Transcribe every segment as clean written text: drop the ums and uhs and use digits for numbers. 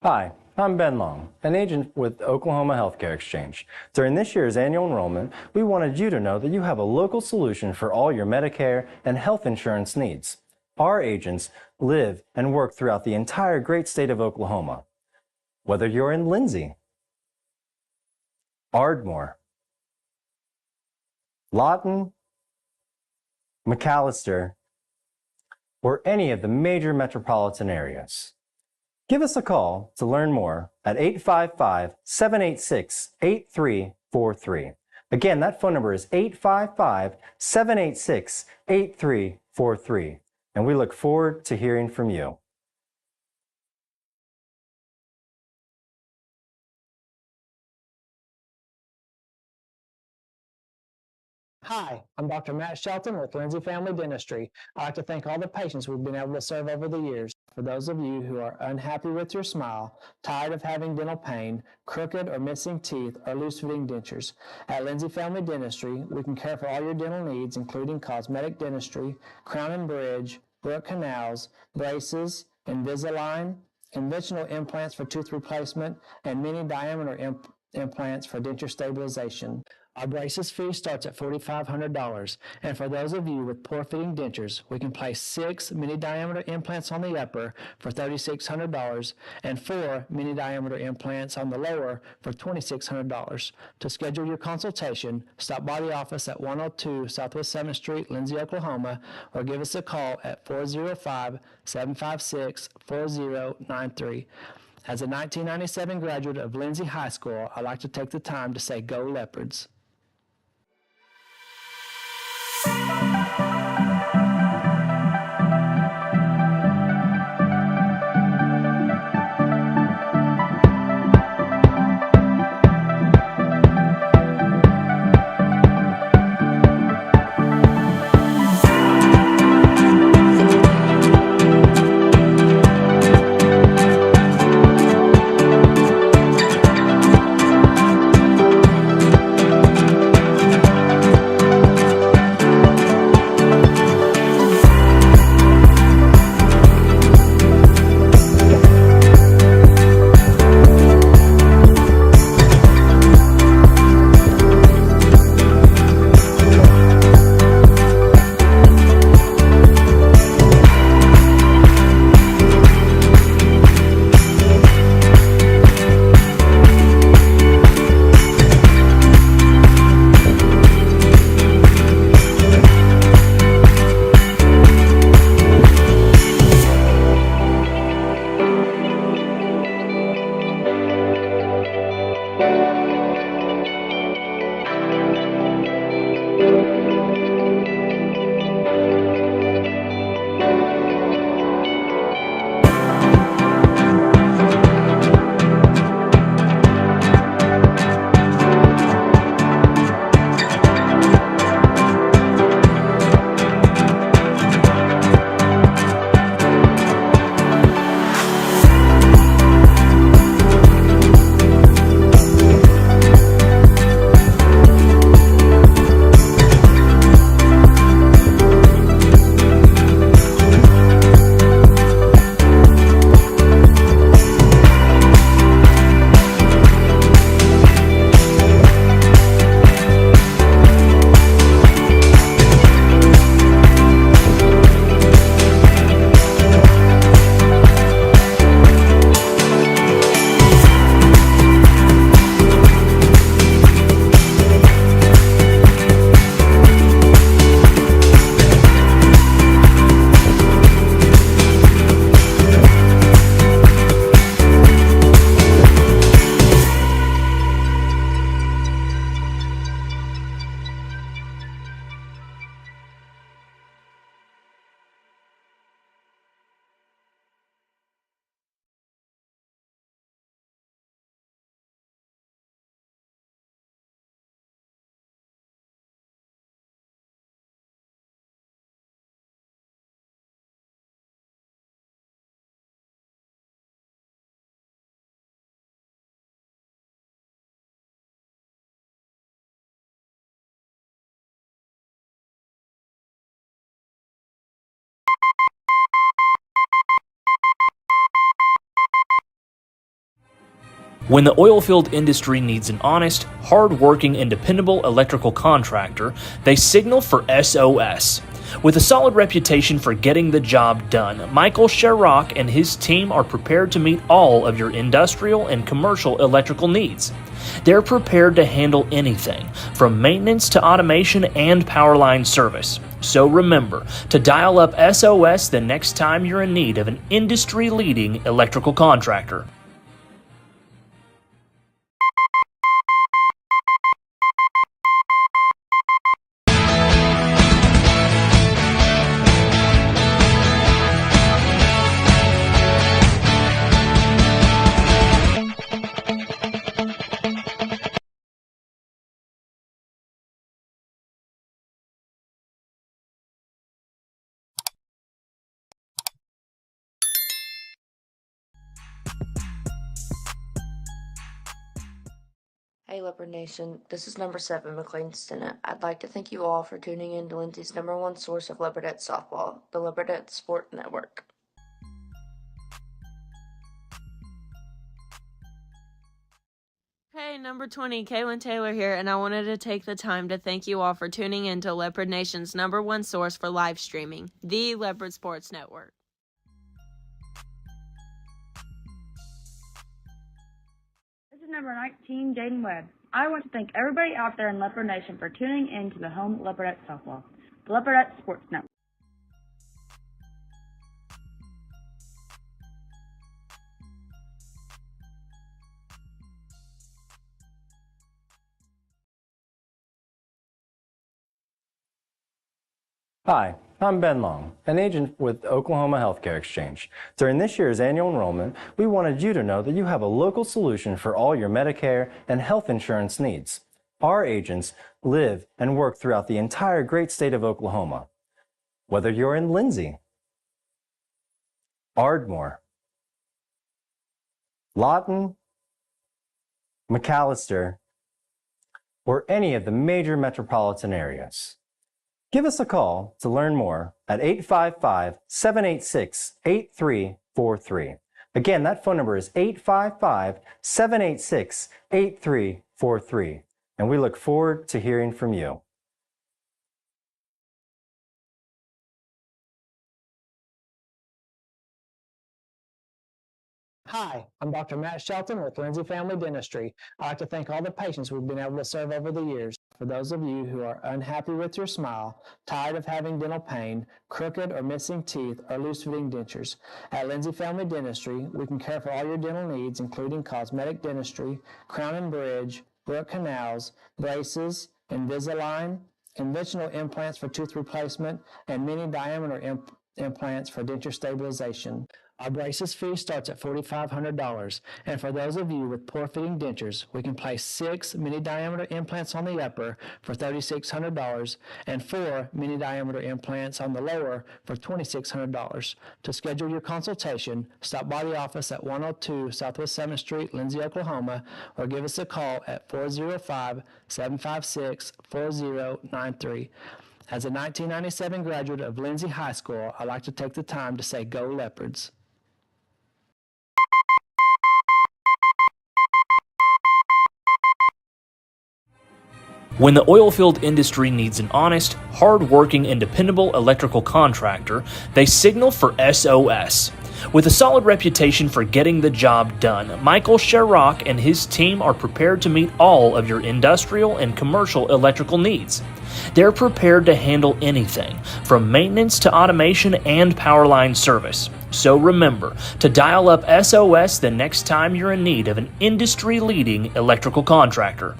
Hi, I'm Ben Long, an agent with Oklahoma Healthcare Exchange. During this year's annual enrollment, we wanted you to know that you have a local solution for all your Medicare and health insurance needs. Our agents live and work throughout the entire great state of Oklahoma. Whether you're in Lindsay, Ardmore, Lawton, McAllister, or any of the major metropolitan areas. Give us a call to learn more at 855-786-8343. Again, that phone number is 855-786-8343, and we look forward to hearing from you. Hi, I'm Dr. Matt Shelton with Lindsay Family Dentistry. I'd like to thank all the patients we've been able to serve over the years. For those of you who are unhappy with your smile, tired of having dental pain, crooked or missing teeth, or loose-fitting dentures, at Lindsay Family Dentistry, we can care for all your dental needs, including cosmetic dentistry, crown and bridge, root canals, braces, Invisalign, conventional implants for tooth replacement, and mini diameter implants for denture stabilization. Our braces fee starts at $4,500, and for those of you with poor-fitting dentures, we can place 6 mini-diameter implants on the upper for $3,600 and 4 mini-diameter implants on the lower for $2,600. To schedule your consultation, stop by the office at 102 Southwest 7th Street, Lindsay, Oklahoma, or give us a call at 405-756-4093. As a 1997 graduate of Lindsay High School, I'd like to take the time to say go Leopards. When the oilfield industry needs an honest, hard-working, and dependable electrical contractor, they signal for SOS. With a solid reputation for getting the job done, Michael Sherrock and his team are prepared to meet all of your industrial and commercial electrical needs. They're prepared to handle anything, from maintenance to automation and power line service. So remember to dial up SOS the next time you're in need of an industry-leading electrical contractor. Hey Leopard Nation, this is number 7, McLean Stinnett. I'd like to thank you all for tuning in to Lindsay's #1 source of Leopardette softball, the Leopardette Sport Network. Hey, number 20, Kaylin Taylor here, and I wanted to take the time to thank you all for tuning in to Leopard Nation's #1 source for live streaming, the Leopard Sports Network. This is number 19, Jaden Webb. I want to thank everybody out there in Leopard Nation for tuning in to the home Leopardette softball, the Leopardette Sports Network. Hi, I'm Ben Long, an agent with Oklahoma Healthcare Exchange. During this year's annual enrollment, we wanted you to know that you have a local solution for all your Medicare and health insurance needs. Our agents live and work throughout the entire great state of Oklahoma. Whether you're in Lindsay, Ardmore, Lawton, McAllister, or any of the major metropolitan areas. Give us a call to learn more at 855-786-8343. Again, that phone number is 855-786-8343. And we look forward to hearing from you. Hi, I'm Dr. Matt Shelton with Lindsay Family Dentistry. I'd like to thank all the patients we've been able to serve over the years. For those of you who are unhappy with your smile, tired of having dental pain, crooked or missing teeth, or loose-fitting dentures, at Lindsay Family Dentistry, we can care for all your dental needs, including cosmetic dentistry, crown and bridge, root canals, braces, Invisalign, conventional implants for tooth replacement, and mini diameter implants for denture stabilization. Our braces fee starts at $4,500, and for those of you with poor-fitting dentures, we can place 6 mini-diameter implants on the upper for $3,600 and 4 mini-diameter implants on the lower for $2,600. To schedule your consultation, stop by the office at 102 Southwest 7th Street, Lindsay, Oklahoma, or give us a call at 405-756-4093. As a 1997 graduate of Lindsay High School, I'd like to take the time to say go Leopards. When the oilfield industry needs an honest, hard-working, and dependable electrical contractor, they signal for SOS. With a solid reputation for getting the job done, Michael Sherrock and his team are prepared to meet all of your industrial and commercial electrical needs. They're prepared to handle anything, from maintenance to automation and power line service. So remember to dial up SOS the next time you're in need of an industry-leading electrical contractor.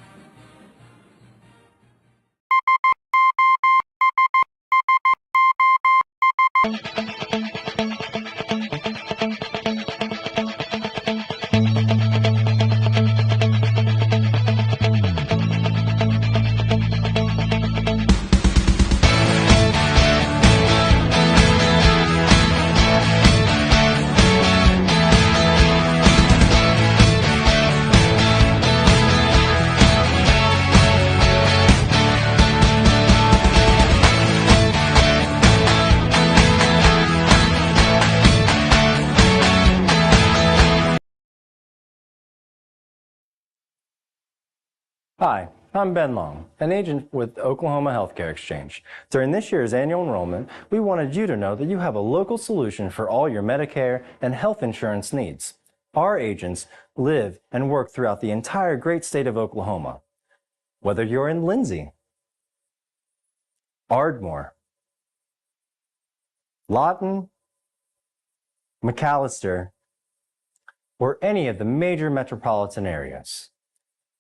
Hi, I'm Ben Long, an agent with Oklahoma Healthcare Exchange. During this year's annual enrollment, we wanted you to know that you have a local solution for all your Medicare and health insurance needs. Our agents live and work throughout the entire great state of Oklahoma. Whether you're in Lindsay, Ardmore, Lawton, McAllister, or any of the major metropolitan areas.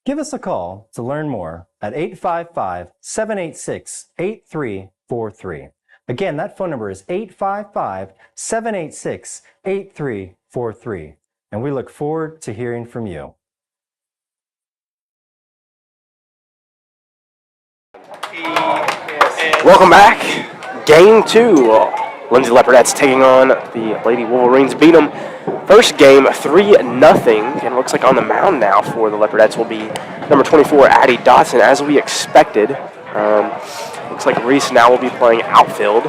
Give us a call to learn more at 855-786-8343. Again, that phone number is 855-786-8343. And we look forward to hearing from you. Welcome back. Game 2. Lindsay Leopardette's taking on the Lady Wolverines. Beat them first game 3-0. And looks like on the mound now for the Leopardettes will be number 24, Addie Dotson, as we expected. Looks like Reese now will be playing outfield.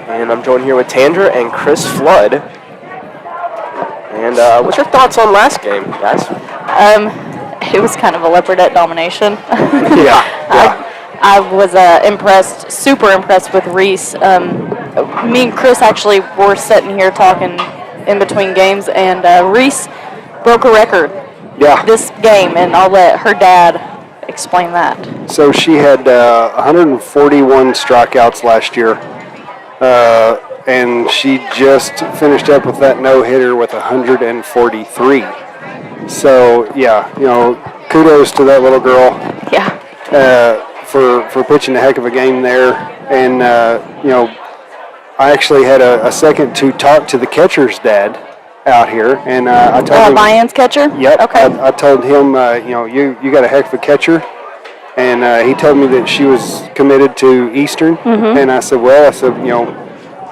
And I'm joined here with Tandra and Chris Flood. And what's your thoughts on last game, guys? It was kind of a Leopardette domination. Yeah. I was impressed, super impressed with Reese. Me and Chris actually were sitting here talking in between games, and Reese broke a record this game, and I'll let her dad explain that. So she had 141 strikeouts last year, and she just finished up with that no-hitter with 143. So, yeah, kudos to that little girl. Yeah. For pitching a heck of a game there. And, I actually had a second to talk to the catcher's dad out here. And I told him... Vian's catcher? Yep. Okay. I told him, you got a heck of a catcher. And he told me that she was committed to Eastern. Mm-hmm. And I said,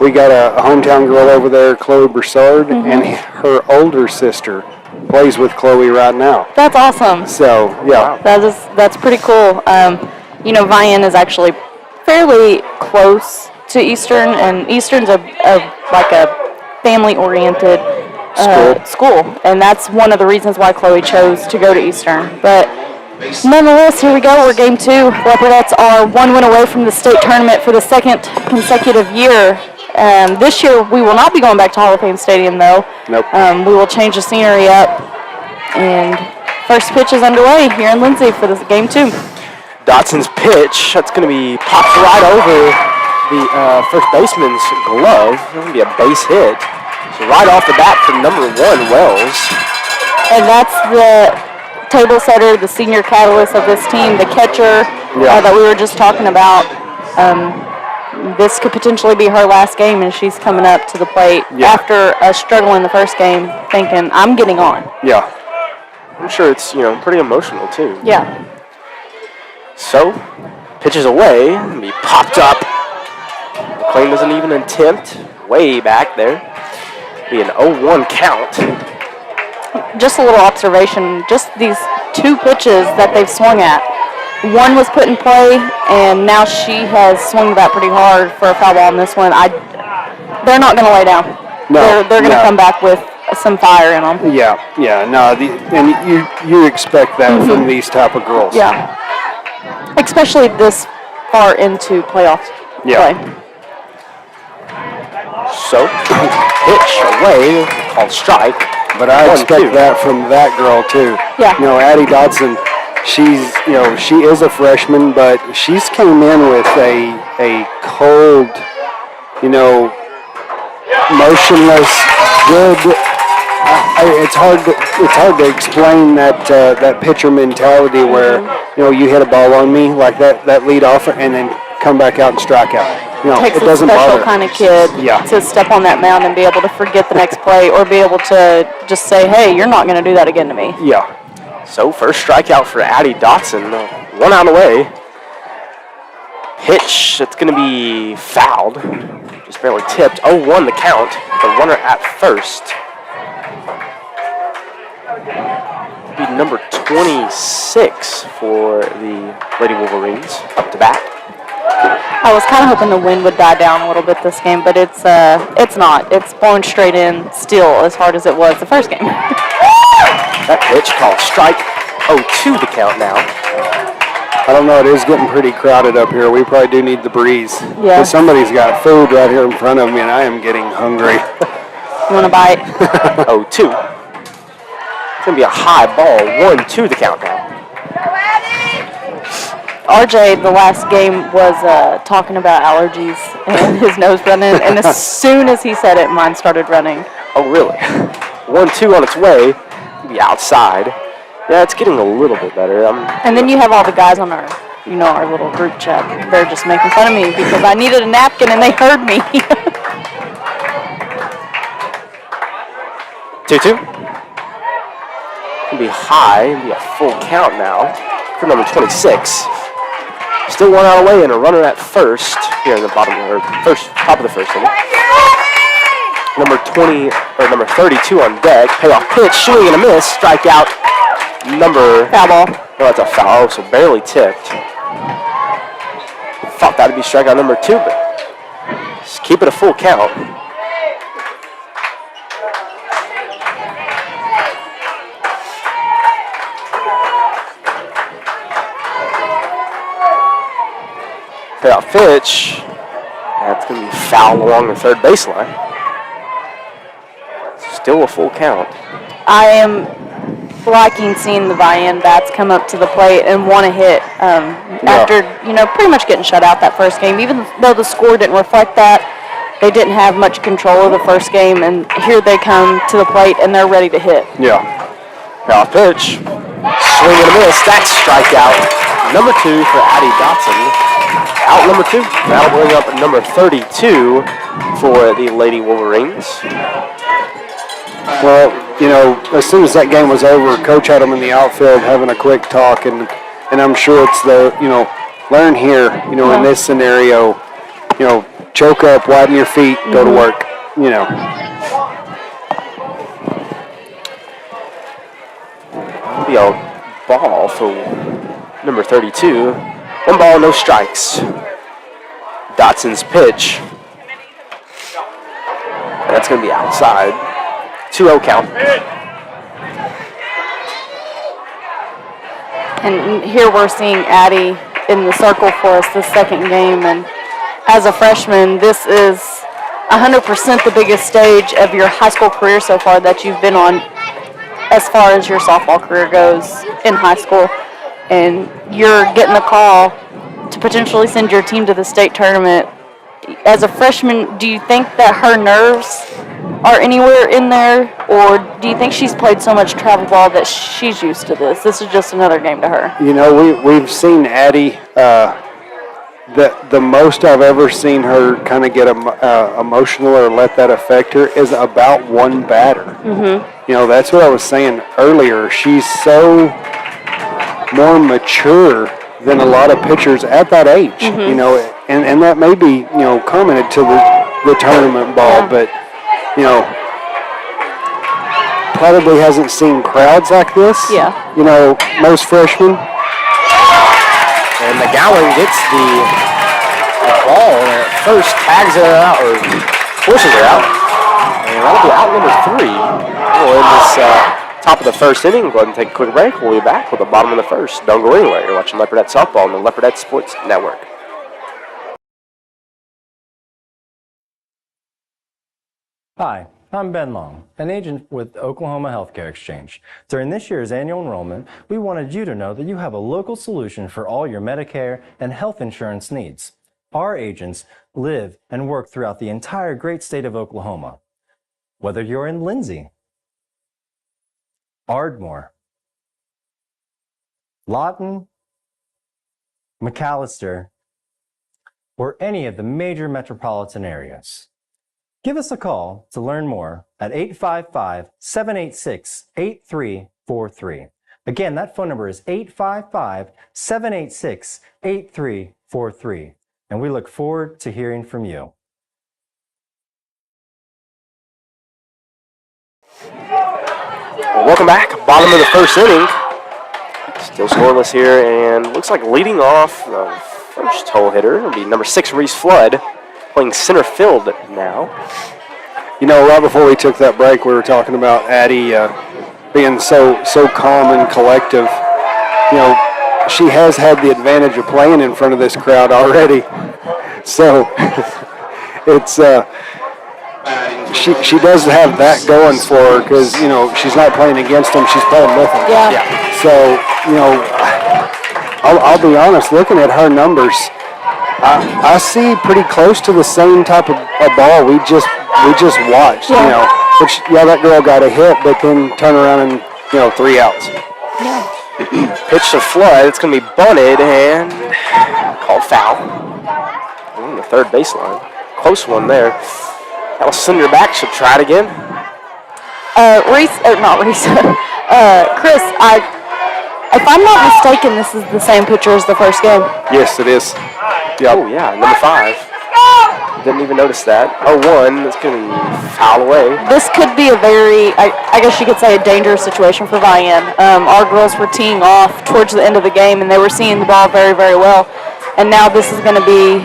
we got a hometown girl over there, Chloe Broussard, mm-hmm. and her older sister plays with Chloe right now. That's awesome. So, yeah. That's pretty cool. Vian is actually fairly close to Eastern, and Eastern's a family-oriented school, and that's one of the reasons why Chloe chose to go to Eastern. But nonetheless, here we go. We're game 2. Leopardettes are 1 win away from the state tournament for the second consecutive year. This year, we will not be going back to Hall of Fame Stadium, though. Nope. We will change the scenery up, and first pitch is underway here in Lindsay for this game 2. Dotson's pitch, that's going to be popped right over the first baseman's glove. It's going to be a base hit. So right off the bat for number 1, Wells. And that's the table setter, the senior catalyst of this team, the catcher that we were just talking about. This could potentially be her last game, and she's coming up to the plate after a struggle in the first game, thinking, I'm getting on. Yeah. I'm sure it's, pretty emotional, too. Yeah. So, pitches away, and be popped up. McLean doesn't even attempt. Way back there. Be an 0-1 count. Just a little observation, just these 2 pitches that they've swung at. One was put in play, and now she has swung that pretty hard for a foul ball on this one. They're not going to lay down. No, they're going to come back with some fire in them. Yeah. No, and you expect that from these type of girls. Yeah. Especially this far into playoff play. So, pitch away, called strike. But I expect that from that girl, too. Yeah. Addie Dotson, she is a freshman, but she's came in with a cold, motionless, good. It's hard to explain that pitcher mentality where you hit a ball on me like that lead off and then come back out and strike out. Takes it doesn't a special bother. kind of kid to step on that mound and be able to forget the next play, or be able to just say, hey, you're not going to do that again to me. Yeah. So first strikeout for Addie Dotson. 1 out away. Pitch, it's going to be fouled. Just barely tipped. 0-1 the count. The runner at first. Be number 26 for the Lady Wolverines. Up to bat. I was kind of hoping the wind would die down a little bit this game, but it's not. It's blowing straight in still as hard as it was the first game. That pitch called strike. 0-2 the count now. I don't know, it is getting pretty crowded up here. We probably do need the breeze. Yeah. But somebody's got food right here in front of me, and I am getting hungry. You want to bite? 0-2. It's going to be a high ball. 1-2 the count now. RJ, the last game, was talking about allergies and his nose running, and as soon as he said it, mine started running. Oh, really? 1-2 on its way. It'll be outside. Yeah, it's getting a little bit better. And then you have all the guys on our little group chat. They're just making fun of me because I needed a napkin and they heard me. 2-2. It'll be high. It'll be a full count now for number 26. Still one out away and a runner at first here in the top of the first inning. Number 32 on deck. Payoff pitch, swing and a miss. Strikeout. Foul ball. No, that's a foul, so barely tipped. Thought that'd be strikeout number 2, but just keep it a full count. Payoff pitch. That's going to be foul along the third baseline. Still a full count. I am liking seeing the Vian bats come up to the plate and want to hit after, pretty much getting shut out that first game. Even though the score didn't reflect that, they didn't have much control of the first game, and here they come to the plate and they're ready to hit. Yeah. Payoff pitch. Swing and a miss. That's strikeout number 2 for Addie Dotson. Out number 2. That'll bring up number 32 for the Lady Wolverines. Well, as soon as that game was over, Coach had them in the outfield having a quick talk, and I'm sure it's learn here, in this scenario, choke up, widen your feet, go to work, It'll be a ball for number 32. 1 ball, no strikes. Dotson's pitch. That's going to be outside. 2-0 count. And here we're seeing Addie in the circle for us this second game. And as a freshman, this is 100% the biggest stage of your high school career so far that you've been on as far as your softball career goes in high school. And you're getting the call to potentially send your team to the state tournament. As a freshman, do you think that her nerves are anywhere in there, or do you think she's played so much travel ball that she's used to this? This is just another game to her. We've seen Addie, the most I've ever seen her kind of get emotional or let that affect her is about one batter. Mm-hmm. That's what I was saying earlier. She's so more mature than a lot of pitchers at that age, and that may be, commented to the tournament ball, but probably hasn't seen crowds like this. Yeah. Most freshmen. And McGowan gets the ball at first, tags it out, or forces it out. And that'll be out number 3. We'll end this top of the first inning. We'll go ahead and take a quick break. We'll be back with the bottom of the first. Don't go anywhere. You're watching Leopardette Softball on the Leopardette Sports Network. Hi, I'm Ben Long, an agent with Oklahoma Healthcare Exchange. During this year's annual enrollment, we wanted you to know that you have a local solution for all your Medicare and health insurance needs. Our agents live and work throughout the entire great state of Oklahoma. Whether you're in Lindsay, Ardmore, Lawton, McAllister, or any of the major metropolitan areas. Give us a call to learn more at 855-786-8343. Again, that phone number is 855-786-8343. And we look forward to hearing from you. Well, welcome back. Bottom of the first inning. Still scoreless here, and looks like leading off the first hole hitter will be number 6, Reese Flood, playing center field now. Right before we took that break, we were talking about Addie being so calm and collective. she has had the advantage of playing in front of this crowd already. So it's she does have that going for her because she's not playing against them; she's playing with them. Yeah. So I'll be honest. Looking at her numbers, I see pretty close to the same type of ball we just watched. Yeah. Which that girl got a hit, but then turn around and 3 outs. Yeah. Pitch to Flood. It's going to be bunted and called foul. On the third baseline. Close one there. That'll send her back. She'll try it again. Chris, if I'm not mistaken, this is the same pitcher as the first game. Yes, it is. Yep. Oh, yeah, number 5. Didn't even notice that. 0-1. That's going to be foul away. This could be a very, I guess you could say, a dangerous situation for Vian. Our girls were teeing off towards the end of the game, and they were seeing the ball very, very well. And now this is going to be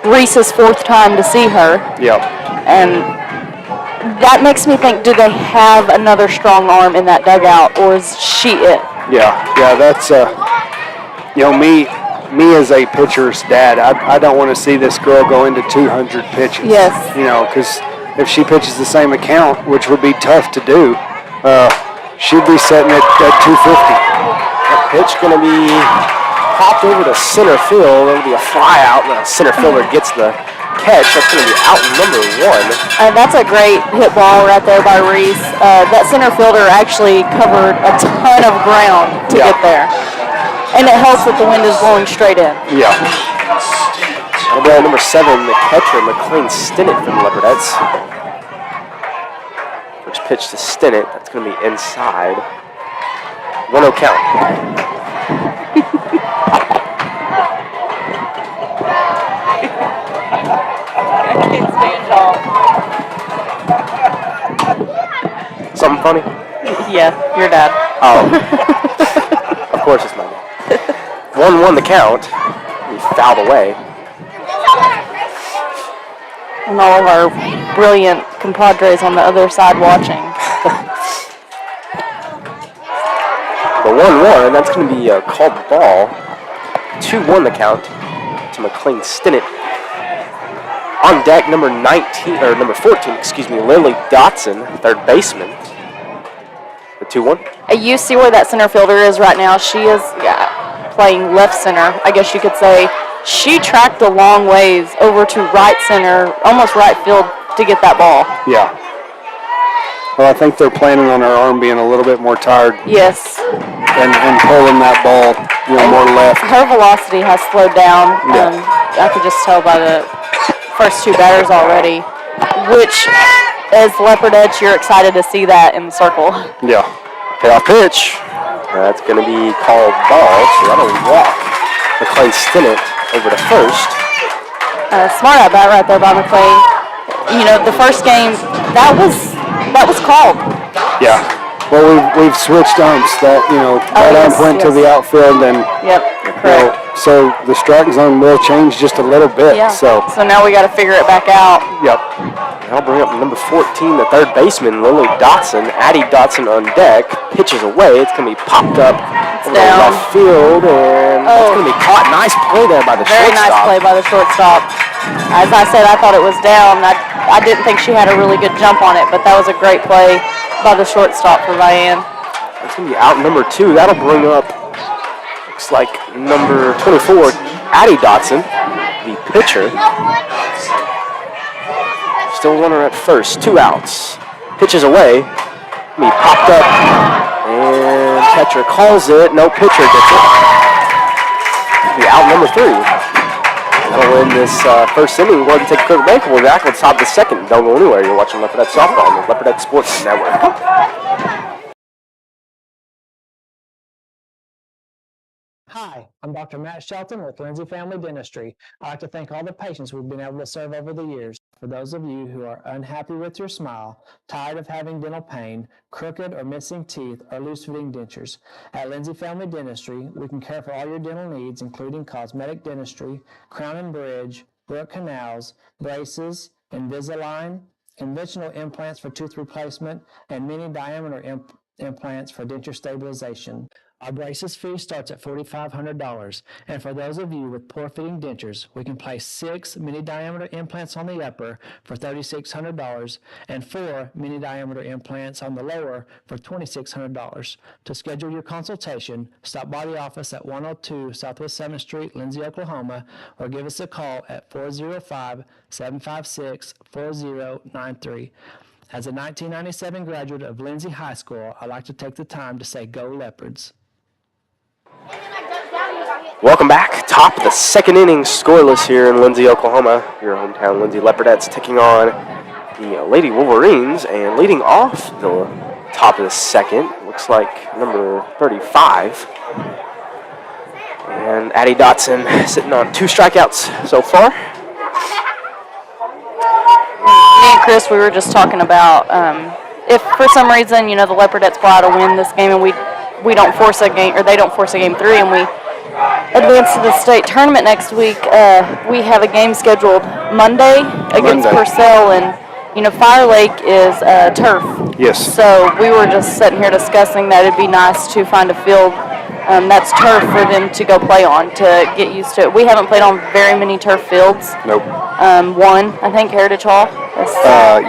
Reese's 4th time to see her. Yep. And that makes me think, do they have another strong arm in that dugout, or is she it? Yeah, that's, me as a pitcher's dad, I don't want to see this girl go into 200 pitches. Yes. Because if she pitches the same account, which would be tough to do, she'd be setting it at 250. That pitch going to be popped over to center field. It'll be a fly out. The center fielder gets the catch. That's going to be out number 1. That's a great hit ball right there by Reese. That center fielder actually covered a ton of ground to get there. And it helps that the wind is blowing straight in. Yeah. That'll be number 7, the catcher, McLean Stinnett from the Leopardettes. First pitch to Stinnett. That's going to be inside. 1-0 count. I can't stand y'all. Something funny? Yeah, your dad. Oh. Of course it's my dad. 1-1 the count. He fouled away. And all of our brilliant compadres on the other side watching. The 1-1, that's going to be a called ball. 2-1 the count to McLean Stinnett. On deck, number 14, Lily Dotson, third baseman. The 2-1. You see where that center fielder is right now. She is playing left center, I guess you could say. She tracked a long ways over to right center, almost right field, to get that ball. Yeah. Well, I think they're planning on her arm being a little bit more tired. Yes. And pulling that ball, more left. Her velocity has slowed down. Yeah. I could just tell by the first 2 batters already, which, as Leopardettes, you're excited to see that in the circle. Yeah. Payoff pitch. That's going to be called ball, so that'll walk McLean Stinnett over to first. Smart at bat right there by McLean. The first game, that was called. Yeah. Well, we've switched umps. That ump went to the outfield, and yep, you're correct. So the strike zone will change just a little bit. Yeah. So now we got to figure it back out. Yep. I'll bring up number 14, the third baseman, Lily Dotson. Addie Dotson on deck. Pitches away. It's going to be popped up over the left field, and it's going to be caught. Nice play there by the shortstop. Very nice play by the shortstop. As I said, I thought it was down. I didn't think she had a really good jump on it, but that was a great play by the shortstop for Vian. It's going to be out number 2. That'll bring up, looks like number 24, Addie Dotson, the pitcher. Still runner at first, 2 outs. Pitches away. He popped up, and catcher calls it. No pitcher gets it. Be out number 3. That'll win this first inning. We'll go ahead and take a quick break. We'll be back. Let's top the second. Don't go anywhere. You're watching Leopardette Softball on the Leopardette Sports Network. Hi, I'm Dr. Matt Shelton with Lindsay Family Dentistry. I'd like to thank all the patients we've been able to serve over the years. For those of you who are unhappy with your smile, tired of having dental pain, crooked or missing teeth, or loose-fitting dentures, at Lindsay Family Dentistry, we can care for all your dental needs, including cosmetic dentistry, crown and bridge, root canals, braces, Invisalign, conventional implants for tooth replacement, and many diameter implants for denture stabilization. Our braces fee starts at $4,500, and for those of you with poor-fitting dentures, we can place 6 mini-diameter implants on the upper for $3,600 and 4 mini-diameter implants on the lower for $2,600. To schedule your consultation, stop by the office at 102 Southwest 7th Street, Lindsay, Oklahoma, or give us a call at 405-756-4093. As a 1997 graduate of Lindsay High School, I'd like to take the time to say go Leopards. Welcome back. Top of the second inning, scoreless here in Lindsay, Oklahoma. Your hometown Lindsay Leopardettes taking on the Lady Wolverines, and leading off the top of the second looks like number 35. And Addie Dotson sitting on 2 strikeouts so far. Me and Chris, we were just talking about if for some reason, the Leopardettes go out to win this game and we don't force a game, or they don't force a game 3, and we advance to the state tournament next week, we have a game scheduled Monday against Purcell, and Fire Lake is turf. Yes. So we were just sitting here discussing that it'd be nice to find a field that's turf for them to go play on, to get used to it. We haven't played on very many turf fields. Nope. One, I think, Heritage Hall.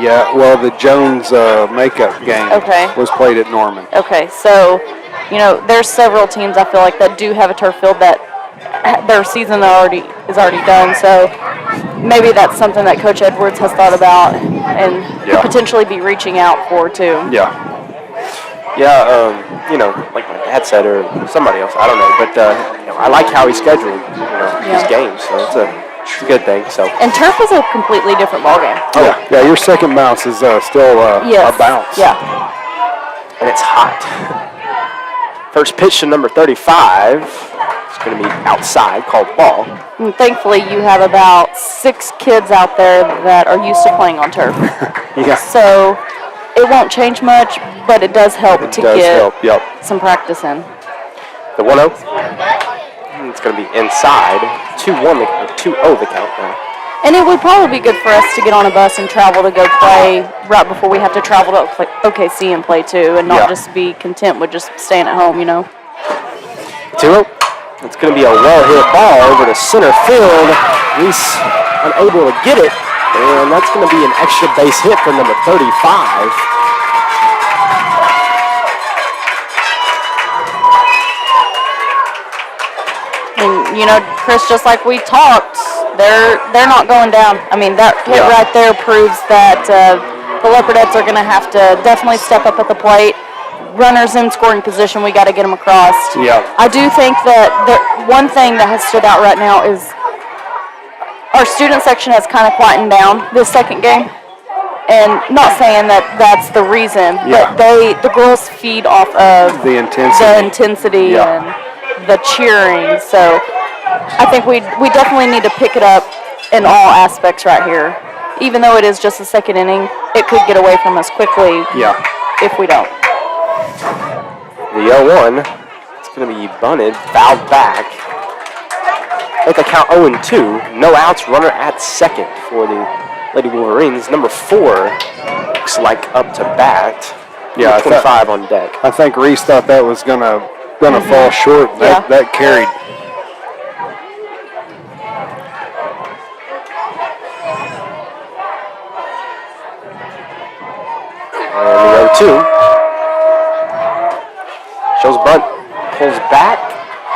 Yeah, well, the Jones makeup game was played at Norman. Okay, so, there's several teams I feel like that do have a turf field that their season is already done, so maybe that's something that Coach Edwards has thought about and could potentially be reaching out for, too. Yeah. Yeah, like my dad said, or somebody else, I don't know, but I like how he scheduled, these games, so it's a good thing. So. And turf is a completely different ballgame. Oh, yeah, your second bounce is still a bounce. Yeah. And it's hot. First pitch to number 35. It's going to be outside, called ball. And thankfully, you have about 6 kids out there that are used to playing on turf. Yeah. So it won't change much, but it does help to get some practice in. The 1-0. It's going to be inside. 2-1, 2-0 the count now. And it would probably be good for us to get on a bus and travel to go play right before we have to travel to OKC and play too, and not just be content with just staying at home, 2-0. It's going to be a well-hit ball over to center field. Reese unable to get it, and that's going to be an extra base hit for number 35. And, Chris, just like we talked, they're not going down. I mean, that hit right there proves that the Leopardettes are going to have to definitely step up at the plate. Runners in scoring position, we got to get them across. Yeah. I do think that one thing that has stood out right now is our student section has kind of quietened down this second game. And not saying that that's the reason, but the girls feed off of the intensity and the cheering. So I think we definitely need to pick it up in all aspects right here. Even though it is just the second inning, it could get away from us quickly if we don't. The 0-1, it's going to be bunted, fouled back. Make the count 0-2. No outs, runner at second for the Lady Wolverines. Number 4 looks like up to bat. Yeah, 25 on deck. I think Reese thought that was gonna fall short. That carried. And the 0-2. Shows bunt, pulls back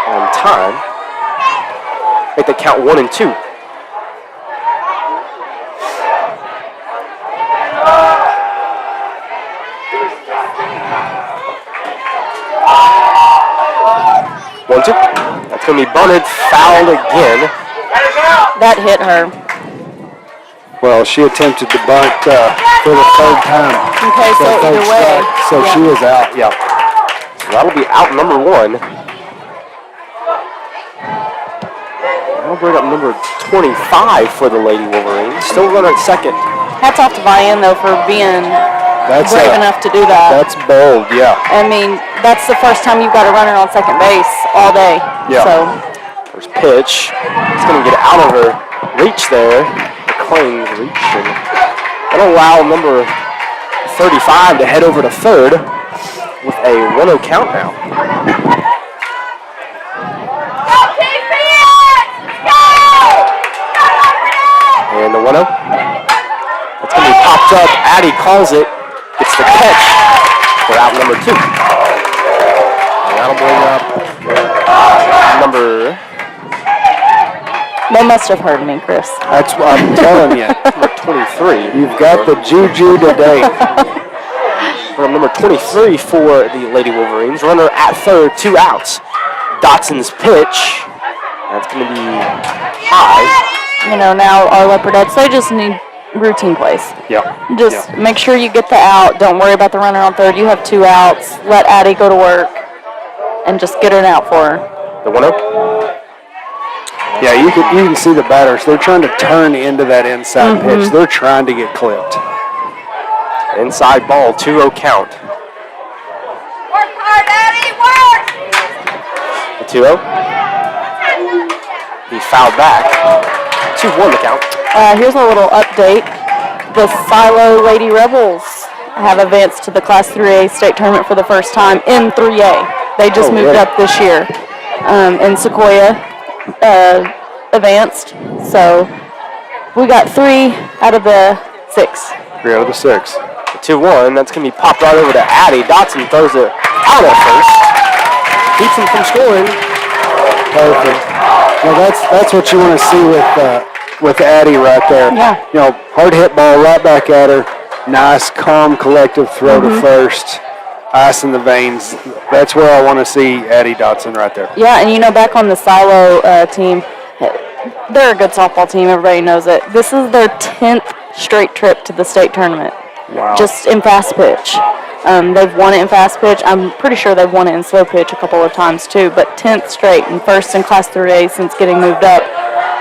on time. Make the count 1-2. That's going to be bunted, fouled again. That hit her. Well, she attempted to bunt for the 3rd time. Okay, so either way. So she was out, So that'll be out number 1. I'll bring up number 25 for the Lady Wolverines. Still runner at second. Hats off to Vian, though, for being brave enough to do that. That's bold, I mean, that's the first time you've got a runner on second base all day. Yeah. So. First pitch. It's going to get out of her reach there. McLean's reach. And that'll allow number 35 to head over to third. with a 1-0 count now. And the 1-0. That's going to be popped up. Addie calls it. Gets the catch for out number 2. And that'll bring up number... They must have heard me, Chris. That's what I'm telling you. Number 23. You've got the juju today. Number 23 for the Lady Wolverines. Runner at third, 2 outs. Dotson's pitch. That's going to be high. You know, now our Leopardettes, they just need routine plays. Yeah. Just make sure you get the out. Don't worry about the runner on third. You have 2 outs. Let Addie go to work and just get an out for her. The 1-0. Yeah, you can see the batters. They're trying to turn into that inside pitch. They're trying to get clipped. Inside ball, 2-0 count. Work hard, Addie, work! The 2-0. He fouled back. 2-1 the count. Here's a little update. The Silo Lady Rebels have advanced to the Class 3A state tournament for the first time in 3A. They just moved up this year. And Sequoia advanced. So we got 3 out of the 6. 3 out of the 6. The 2-1, that's going to be popped right over to Addie. Dotson throws it out at first. Keeps him from scoring. Perfect. Well, that's what you want to see with Addie right there. Yeah. You know, hard hit ball right back at her. Nice, calm, collective throw to first. Ice in the veins. That's where I want to see Addie Dotson right there. Yeah, and you know, back on the Silo team, they're a good softball team. Everybody knows it. This is their 10th straight trip to the state tournament. Wow. Just in fast pitch. They've won it in fast pitch. I'm pretty sure they've won it in slow pitch a couple of times too, but 10th straight and first in Class 3A since getting moved up.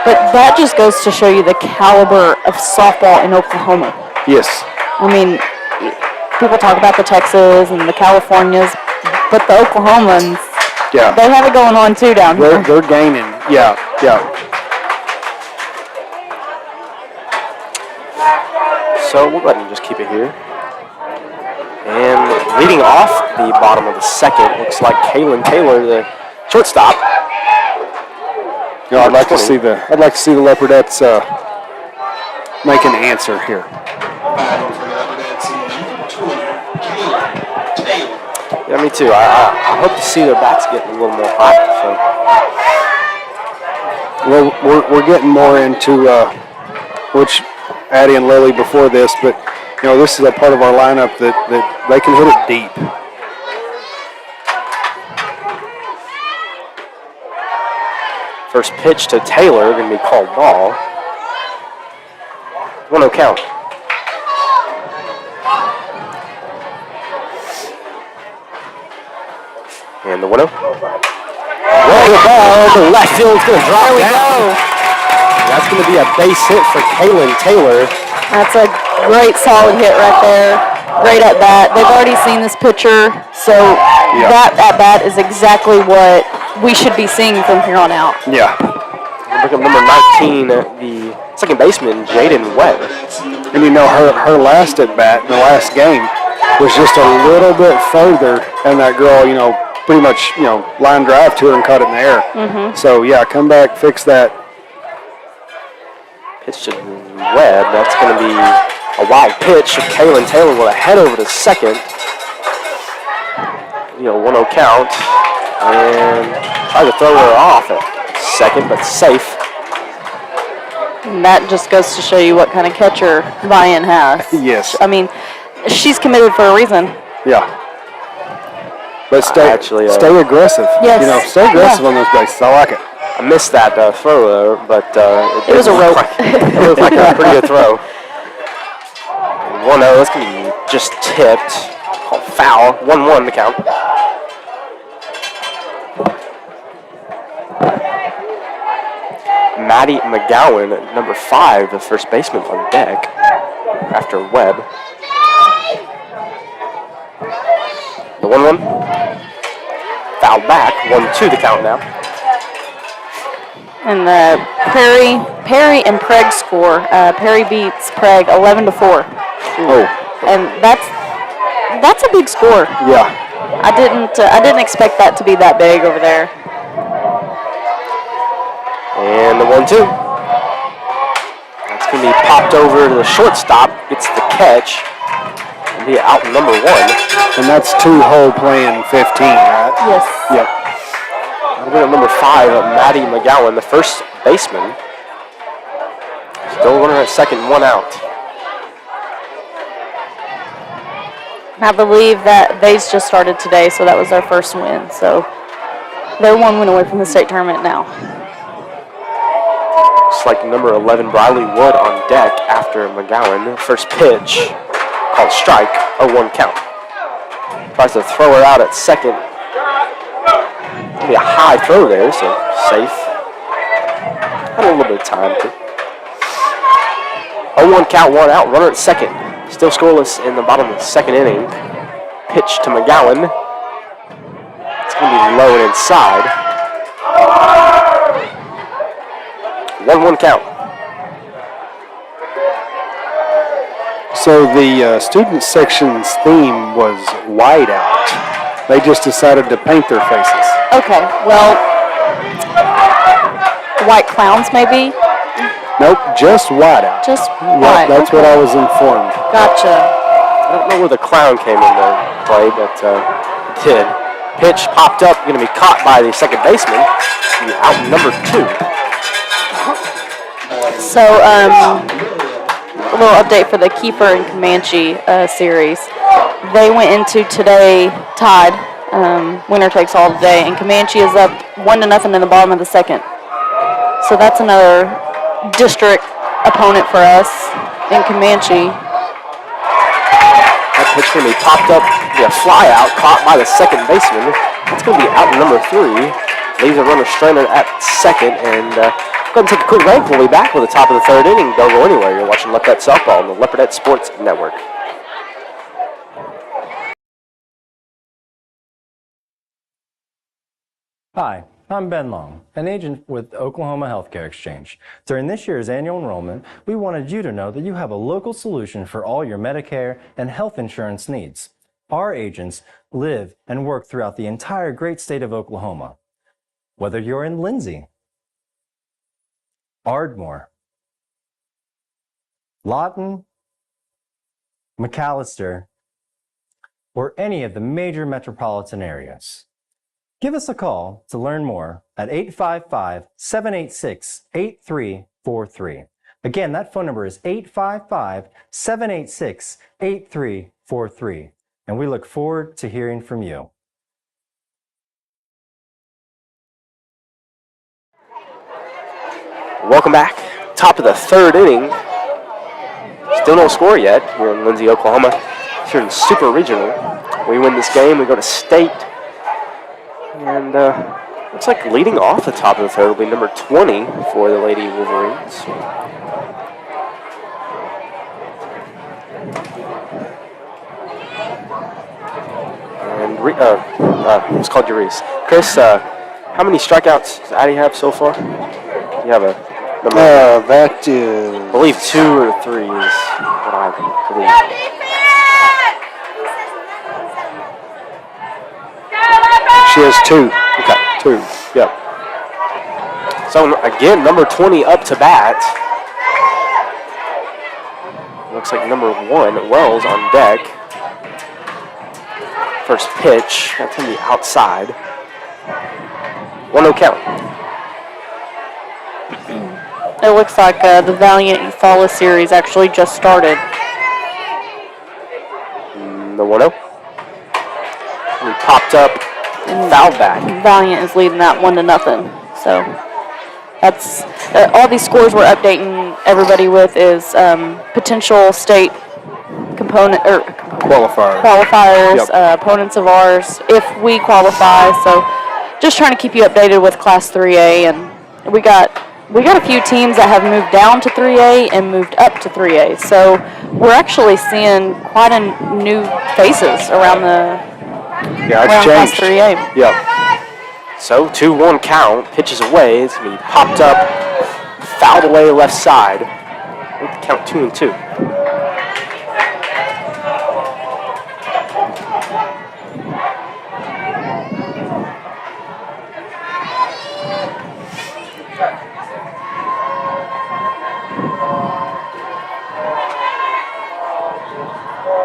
But that just goes to show you the caliber of softball in Oklahoma. Yes. I mean, people talk about the Texas and the Californias, but the Oklahomans, they have it going on too down here. They're gaining. Yeah. So we'll go ahead and just keep it here. And leading off the bottom of the second, looks like Kaylin Taylor, the shortstop. You know, I'd like to see the Leopardettes make an answer here. Yeah, me too. I hope to see their bats getting a little more hot. Well, we're getting more into which Addie and Lily before this, but you know, this is a part of our lineup that they can hit it deep. First pitch to Taylor, going to be called ball. 1-0 count. And the 1-0. Roll the ball, the left field's going to drop down. That's going to be a base hit for Kaylin Taylor. That's a great solid hit right there. Great at bat. They've already seen this pitcher, so that at bat is exactly what we should be seeing from here on out. Yeah. Look at number 19, the second baseman, Jaden Webb. And you know, her last at bat in the last game was just a little bit further, and that girl, you know, pretty much, you know, line drive to her and caught it in the air. So yeah, come back, fix that. Pitch to Webb. That's going to be a wild pitch. Kaylin Taylor with a head over to second. You know, 1-0 count. And try to throw her off at second, but safe. And that just goes to show you what kind of catcher Vian has. Yes. I mean, she's committed for a reason. Yeah. But stay aggressive. Yes. You know, stay aggressive on those bases. I like it. I missed that throw there, but it was a rope. It looked like a pretty good throw. 1-0, that's going to be just tipped. Called foul. 1-1 the count. Maddie McGowan, number 5, the first baseman on deck after Webb. The 1-1. Fouled back. 1-2 the count now. And the Perry and Preg score. Perry beats Preg 11-4. Oh. And That's a big score. Yeah. I didn't expect that to be that big over there. And the 1-2. That's going to be popped over to the shortstop. Gets the catch. And be out number 1. And that's 2-hole playing 15, right? Yes. Yep. That'll be at number 5, Maddie McGowan, the first baseman. Still running at second, 1 out. I believe that they's just started today, so that was their first win. So they're 1 win away from the state tournament now. Looks like number 11, Briley Wood on deck after McGowan. First pitch, called strike, 0-1 count. Tries to throw her out at second. Gonna be a high throw there, so safe. Had a little bit of time. 0-1 count, 1 out, runner at second. Still scoreless in the bottom of the second inning. Pitch to McGowan. It's going to be low and inside. 1-1 count. So the student section's theme was white out. They just decided to paint their faces. Okay, well, white clowns maybe? Nope, just white out. Just Yep, white. that's what I was informed. Gotcha. I don't know where the clown came into play, but it did. Pitch popped up, going to be caught by the second baseman. Out number 2. So, a little update for the Kiefer and Comanche series. They went into today tied. Winner takes all today, and Comanche is up 1-0 in the bottom of the second. So that's another district opponent for us in Comanche. That pitch going to be popped up, be a fly out, caught by the second baseman. That's going to be out number 3. Leaves a runner stranded at second, and go ahead and take a quick break. We'll be back with the top of the third inning. Don't go anywhere. You're watching Leopardette Softball on the Leopardette Sports Network. Hi, I'm Ben Long, an agent with Oklahoma Healthcare Exchange. During this year's annual enrollment, we wanted you to know that you have a local solution for all your Medicare and health insurance needs. Our agents live and work throughout the entire great state of Oklahoma. Whether you're in Lindsay, Ardmore, Lawton, McAllister, or any of the major metropolitan areas. Give us a call to learn more at 855-786-8343. Again, that phone number is 855-786-8343. And we look forward to hearing from you. Welcome back. Top of the third inning. Still no score yet here in Lindsay, Oklahoma. Here in Super Regional. We win this game, we go to state. And looks like leading off the top of the third will be number 20 for the Lady Wolverines. And it's called Reese. Chris, how many strikeouts does Addie have so far? You have a number? That is... I believe 2 or 3 is what I believe. She has 2. Okay. 2. Yep. So again, number 20 up to bat. Looks like number 1, Wells, on deck. First pitch, that's going to be outside. 1-0 count. It looks like the Valiant Eufaula series actually just started. The 1-0. We popped up. Foul back. Valiant is leading that 1-0. So that's all these scores we're updating everybody with is potential state component or qualifiers, Yep. opponents of ours if we qualify. So just trying to keep you updated with Class 3A, and we got a few teams that have moved down to 3A and moved up to 3A. So we're actually seeing quite a new faces around the. Yeah, it's Class changed. 3A. Yep. So 2-1 count, pitches away. It's going to be popped up, fouled away left side. Count 2-2.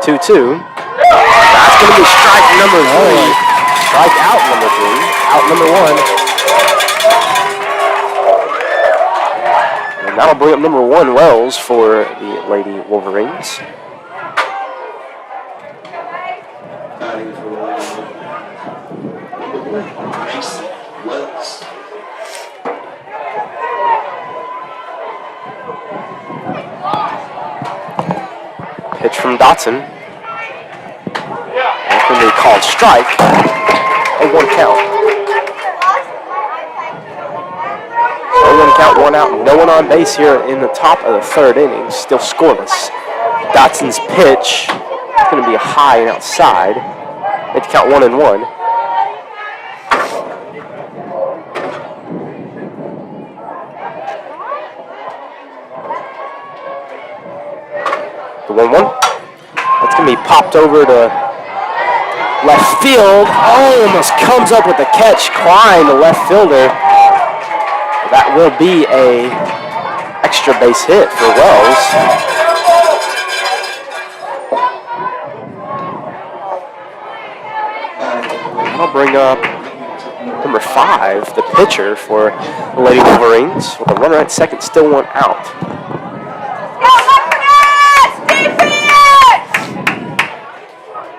2-2. That's going to be strike number 3. Strike out number 3. Out number 1. And that'll bring up number 1, Wells, for the Lady Wolverines. Pitch from Dotson. That's going to be called strike. A 1 count. So 1 count, 1 out. No one on base here in the top of the 3rd inning. Still scoreless. Dotson's pitch is going to be high and outside. They count 1-1. The 1-1. That's going to be popped over to left field. Oh, almost comes up with the catch, crying the left fielder. That will be a extra base hit for Wells. I'll bring up number 5, the pitcher for the Lady Wolverines, with a runner at second, still 1 out.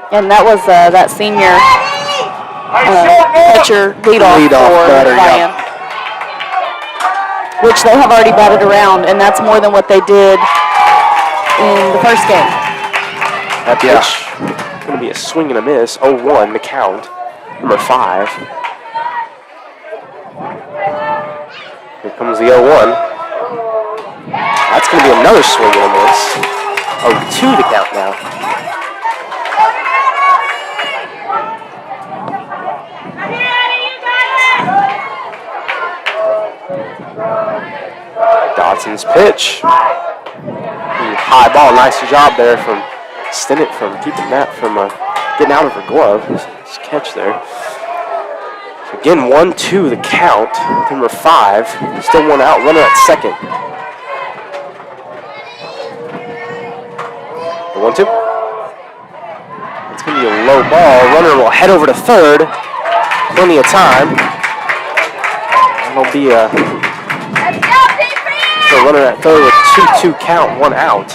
And that was that senior pitcher leadoff for Vian, which they have already batted around, and that's more than what they did in the first game. That pitch is going to be a swing and a miss. 0-1 the count. Number 5. Here comes the 0-1. That's going to be another swing and a miss. 0-2 the count now. Dotson's pitch. High ball. Nice job there from Stinnett from keeping that from getting out of her glove. Nice catch there. So again, 1-2 the count. Number 5. Still 1 out. Runner at second. The 1-2. It's going to be a low ball. Runner will head over to third. Plenty of time. That'll be a runner at third with 2-2 count, 1 out.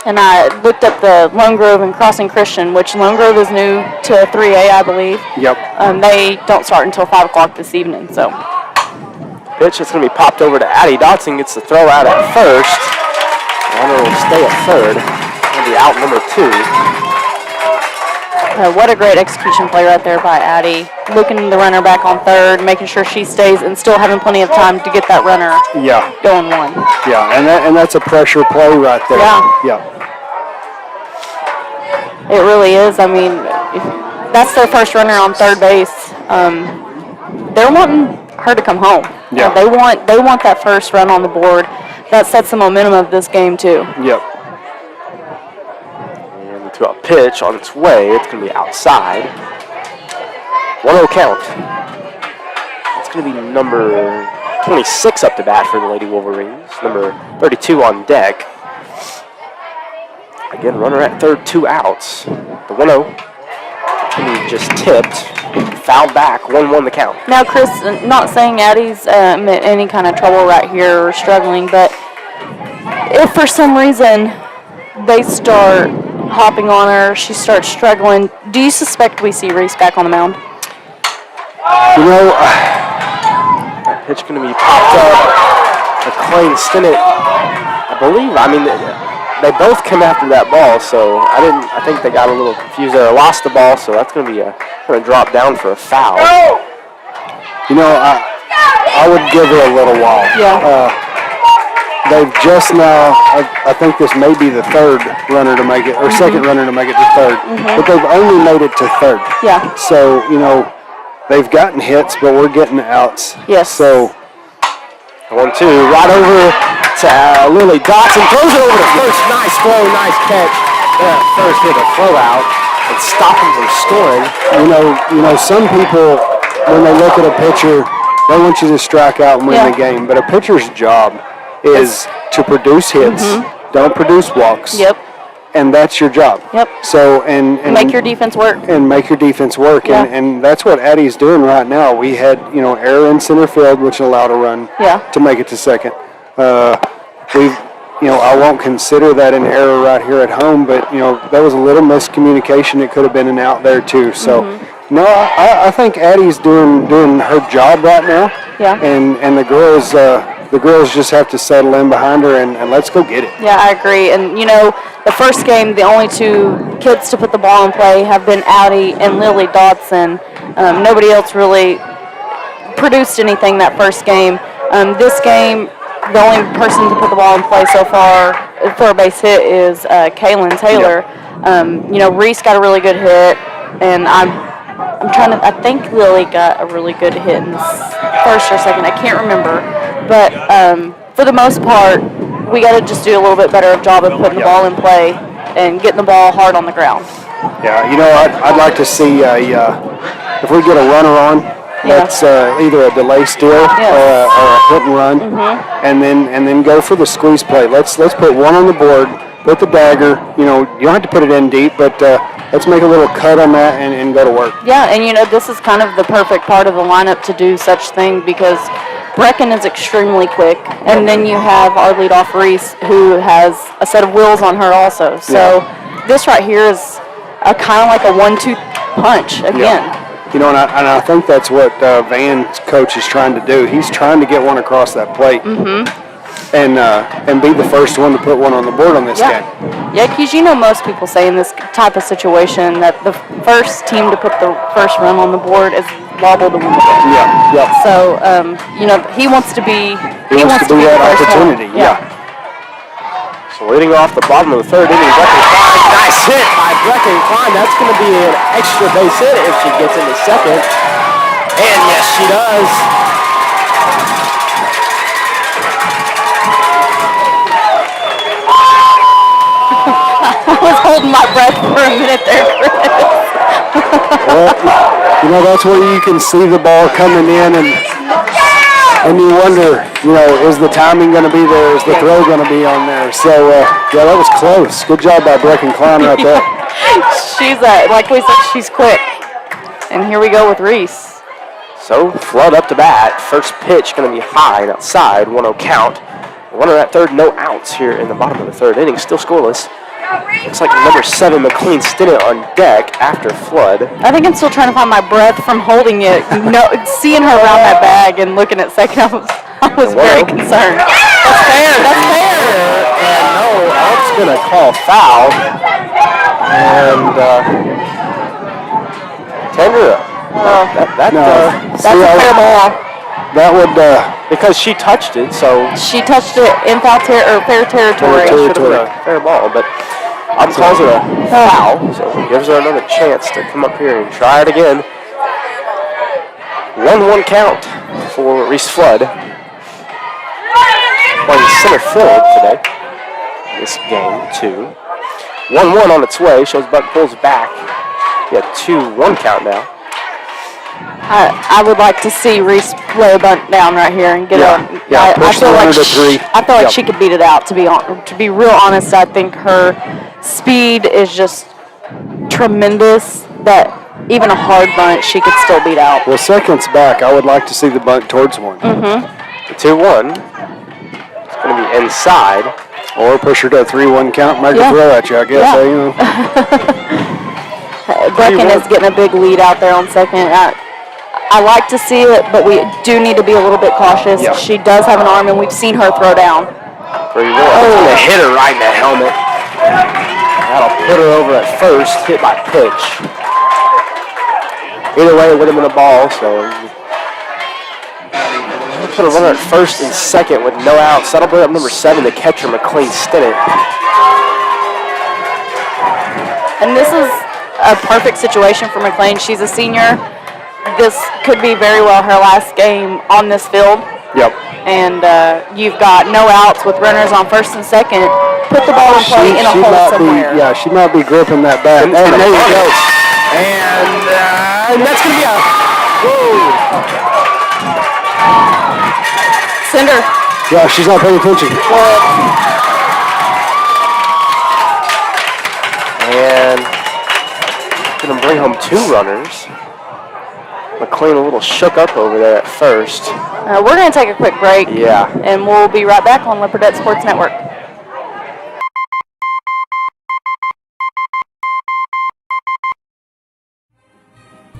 And I looked up the Lone Grove and Crossing Christian, which Lone Grove is new to 3A, I believe. Yep. They don't start until 5 o'clock this evening, so. Pitch is going to be popped over to Addie. Dotson gets the throw out at first. Runner will stay at third. It'll be out number 2. What a great execution play right there by Addie. Looking the runner back on third, making sure she stays, and still having plenty of time to get that runner going 1. Yeah, and that's a pressure play right there. Yeah. It really is. I mean, if that's their first runner on third base. They're wanting her to come home. Yeah. They want that first run on the board. That sets the momentum of this game too. Yep. To a pitch on its way. It's going to be outside. 1-0 count. It's going to be number 26 up to bat for the Lady Wolverines. Number 32 on deck. Again, runner at third, 2 outs. The 1-0. He just tipped. Fouled back. 1-1 the count. Now, Chris, not saying Addie's in any kind of trouble right here or struggling, but if for some reason they start hopping on her, she starts struggling, do you suspect we see Reese back on the mound? You know, that pitch going to be popped up. McLean Stinnett, I believe, they both come after that ball, so I think they got a little confused there. Lost the ball, so that's going to be going to drop down for a foul. You know, I would give her a little while. Yeah. They've just now, I think this may be the third runner to make it, or second runner to make it to third, but they've only made it to third. Yeah. So, you know, they've gotten hits, but we're getting outs. Yes. So, 1-2, right over to Lily Dotson, throws it over to first. Nice throw, nice catch. There at first with a throw out and stop him from scoring. You know, some people, when they look at a pitcher, they want you to strike out and win the game, but a pitcher's job is to produce hits, don't produce walks. Yep. and that's your job. Yep. So and Make your defense work. And make your defense work, Yeah. and that's what Addie's doing right now. We had error in center field, which allowed a run to make it to second. I won't consider that an error right here at home, but that was a little miscommunication. It could have been an out there too. So no, I think Addie's doing her job right now. Yeah. And the girls just have to settle in behind her and let's go get it. Yeah, I agree. And the first game, the only two kids to put the ball in play have been Addie and Lily Dodson. Nobody else really produced anything that first game. This game, the only person to put the ball in play so far for a base hit is Kaylin Taylor. Reese got a really good hit, and I think Lily got a really good hit in the first or second. I can't remember. But for the most part, we got to just do a little bit better job of putting the ball in play and getting the ball hard on the ground. Yeah, I'd like to see if we get a runner on. That's either a delay steal or a hit and run, and then go for the squeeze play. Let's put one on the board, put the dagger. You don't have to put it in deep, but let's make a little cut on that and go to work. Yeah, and this is kind of the perfect part of the lineup to do such thing because Brecken is extremely quick, and then you have our leadoff Reese, who has a set of wheels on her also. So this right here is a kind of like a 1-2 punch again. Yeah. And I think that's what Van's coach is trying to do. He's trying to get one across that plate and be the first one to put one on the board on this game. Yeah, because most people say in this type of situation that the first team to put the first run on the board is liable to win the game. Yeah. So, he wants to be He wants to be that opportunity. Yeah. So leading off the bottom of the third inning, Brecken Klein. Nice hit by Brecken Klein. That's going to be an extra base hit if she gets into second. And yes, she does. I was holding my breath for a minute there, Chris. Well, that's where you can see the ball coming in and you wonder, is the timing going to be there? Is the throw going to be on there? So, that was close. Good job by Brecken Klein right there. She's, like we said, she's quick. And here we go with Reese. So, Flood up to bat. First pitch going to be high and outside, 1-0 count. Runner at third, no outs here in the bottom of the third inning, still scoreless. Looks like number 7, McLean Stinnett on deck after Flood. I think I'm still trying to find my breath from holding it. Seeing her around that bag and looking at second, I was very concerned. That's fair. And no, Alp's going to call foul. And tender. That's a fair ball. That would because she touched it, so she touched it in fair territory. Should have been a fair ball, but I'm calling it a foul, so it gives her another chance to come up here and try it again. 1-1 count for Reese Flood. Playing center field today. This game, too. 1-1 on its way. Shows Buck pulls back. We have 2-1 count now. I would like to see Reese lay a bunt down right here and get on. I feel like she could beat it out. To be real honest, I think her speed is just tremendous. That even a hard bunt, she could still beat out. Well, seconds back, I would like to see the bunt towards one. The 2-1. It's going to be inside. Or push her to a 3-1 count, make a throw at you, I guess. Brecken is getting a big lead out there on second. I like to see it, but we do need to be a little bit cautious. Yeah. She does have an arm, and we've seen her throw down. 3-1. Oh, they hit her right in the helmet. That'll put her over at first, hit by pitch. Either way, it would have been a ball, so put a runner at first and second with no outs. That'll bring up number 7, the catcher, McLean Stinnett. And this is a perfect situation for McLean. She's a senior. This could be very well her last game on this field. Yep. And you've got no outs with runners on first and second. Put the ball in play in a hole somewhere. She might be gripping that bat. And there you go. And that's going to be a... Send her. Yeah, she's not paying attention. And going to bring home 2 runners. McLean a little shook up over there at first. We're going to take a quick break. Yeah. And we'll be right back on Leopardette Sports Network.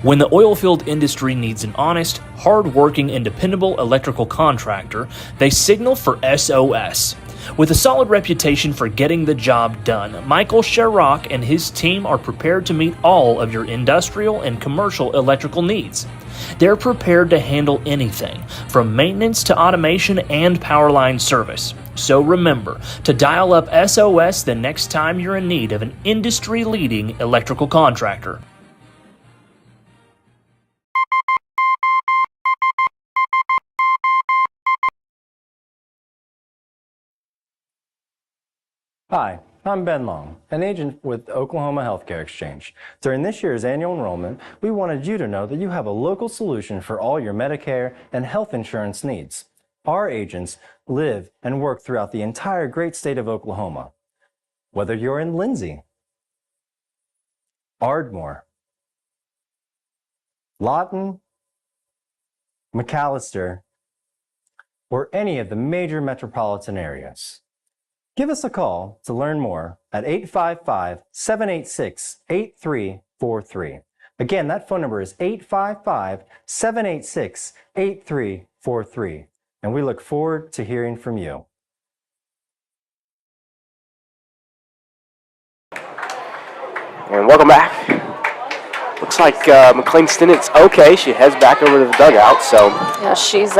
When the oilfield industry needs an honest, hard-working, and dependable electrical contractor, they signal for SOS. With a solid reputation for getting the job done, Michael Sherrock and his team are prepared to meet all of your industrial and commercial electrical needs. They're prepared to handle anything, from maintenance to automation and power line service. So remember to dial up SOS the next time you're in need of an industry-leading electrical contractor. Hi, I'm Ben Long, an agent with Oklahoma Healthcare Exchange. During this year's annual enrollment, we wanted you to know that you have a local solution for all your Medicare and health insurance needs. Our agents live and work throughout the entire great state of Oklahoma. Whether you're in Lindsay, Ardmore, Lawton, McAllister, or any of the major metropolitan areas. Give us a call to learn more at 855-786-8343. Again, that phone number is 855-786-8343. And we look forward to hearing from you. And welcome back. Looks like McLean Stinnet's okay. She heads back over to the dugout. So Yeah, she's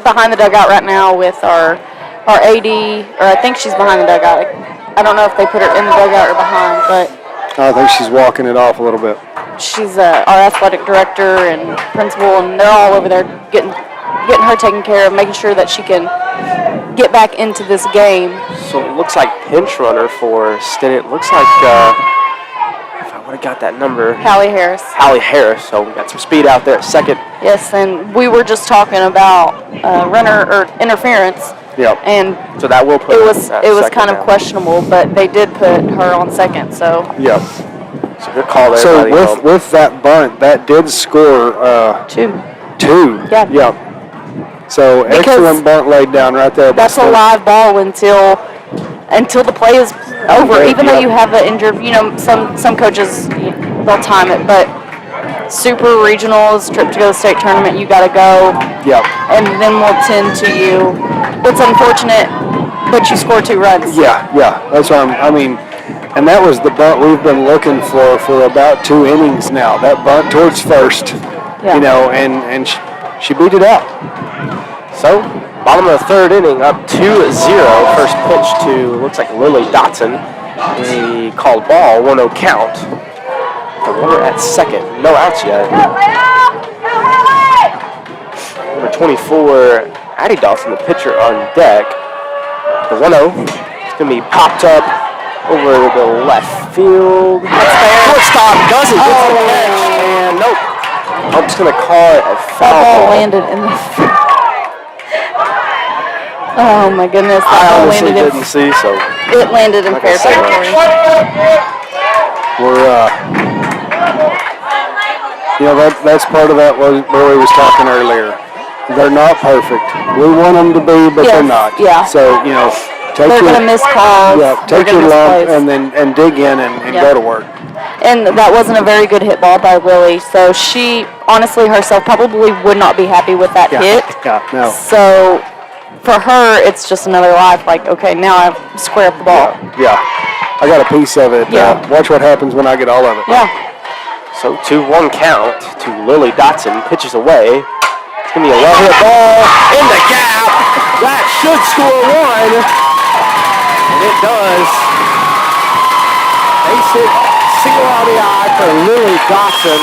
behind the dugout right now with our AD, or I think she's behind the dugout. I don't know if they put her in the dugout or behind, but I think she's walking it off a little bit. she's our athletic director and principal, and they're all over there getting her taken care of, making sure that she can get back into this game. So it looks like pinch runner for Stinnett. Looks like, if I would have got that number. Hallie Harris. Hallie Harris. So we got some speed out there at second. Yes, and we were just talking about runner or interference. Yep. And so that will put it was kind of down. Questionable, but they did put her on second. So Yep. So good call there. So with that bunt, that did score 2. Yeah. Yep. So Because excellent bunt laid down right there. That's a live ball until the play is over. Even though you have an injured, some coaches they'll time it, but super regionals, trip to go to the state tournament, you got to go. Yep. And then we'll tend to you. It's unfortunate, but you score 2 runs. Yeah. That's what and that was the bunt we've been looking for about 2 innings now. That bunt towards first, and she beat it out. So, bottom of the 3rd inning, up 2-0. First pitch to, looks like Lily Dotson. He called ball, 1-0 count. The runner at second, no outs yet. Number 24, Addie Dawson, the pitcher on deck. The 1-0 is going to be popped up over the left field. Shortstop does it, gets the catch, and nope. I'm just going to call it a foul. That ball landed in the oh my goodness, that I ball honestly landed didn't see, so. It landed in fair territory. We're, that's part of that where we was talking earlier. They're not perfect. We want them to be, but they're not. Yeah. So, they're going to miss calls. Yeah, take your lump and then dig in and go to work. And that wasn't a very good hit ball by Lily. So she, honestly, herself probably would not be happy with that hit. Yeah, no. So for her, it's just another life. Like, okay, now I square up the ball. Yeah. I got a piece of it. Yeah. Watch what happens when I get all of it. Yeah. So 2-1 count to Lily Dotson. Pitches away. It's going to be a well-hit ball in the gap. That should score 1. And it does. Base hit, single RBI for Lily Dotson.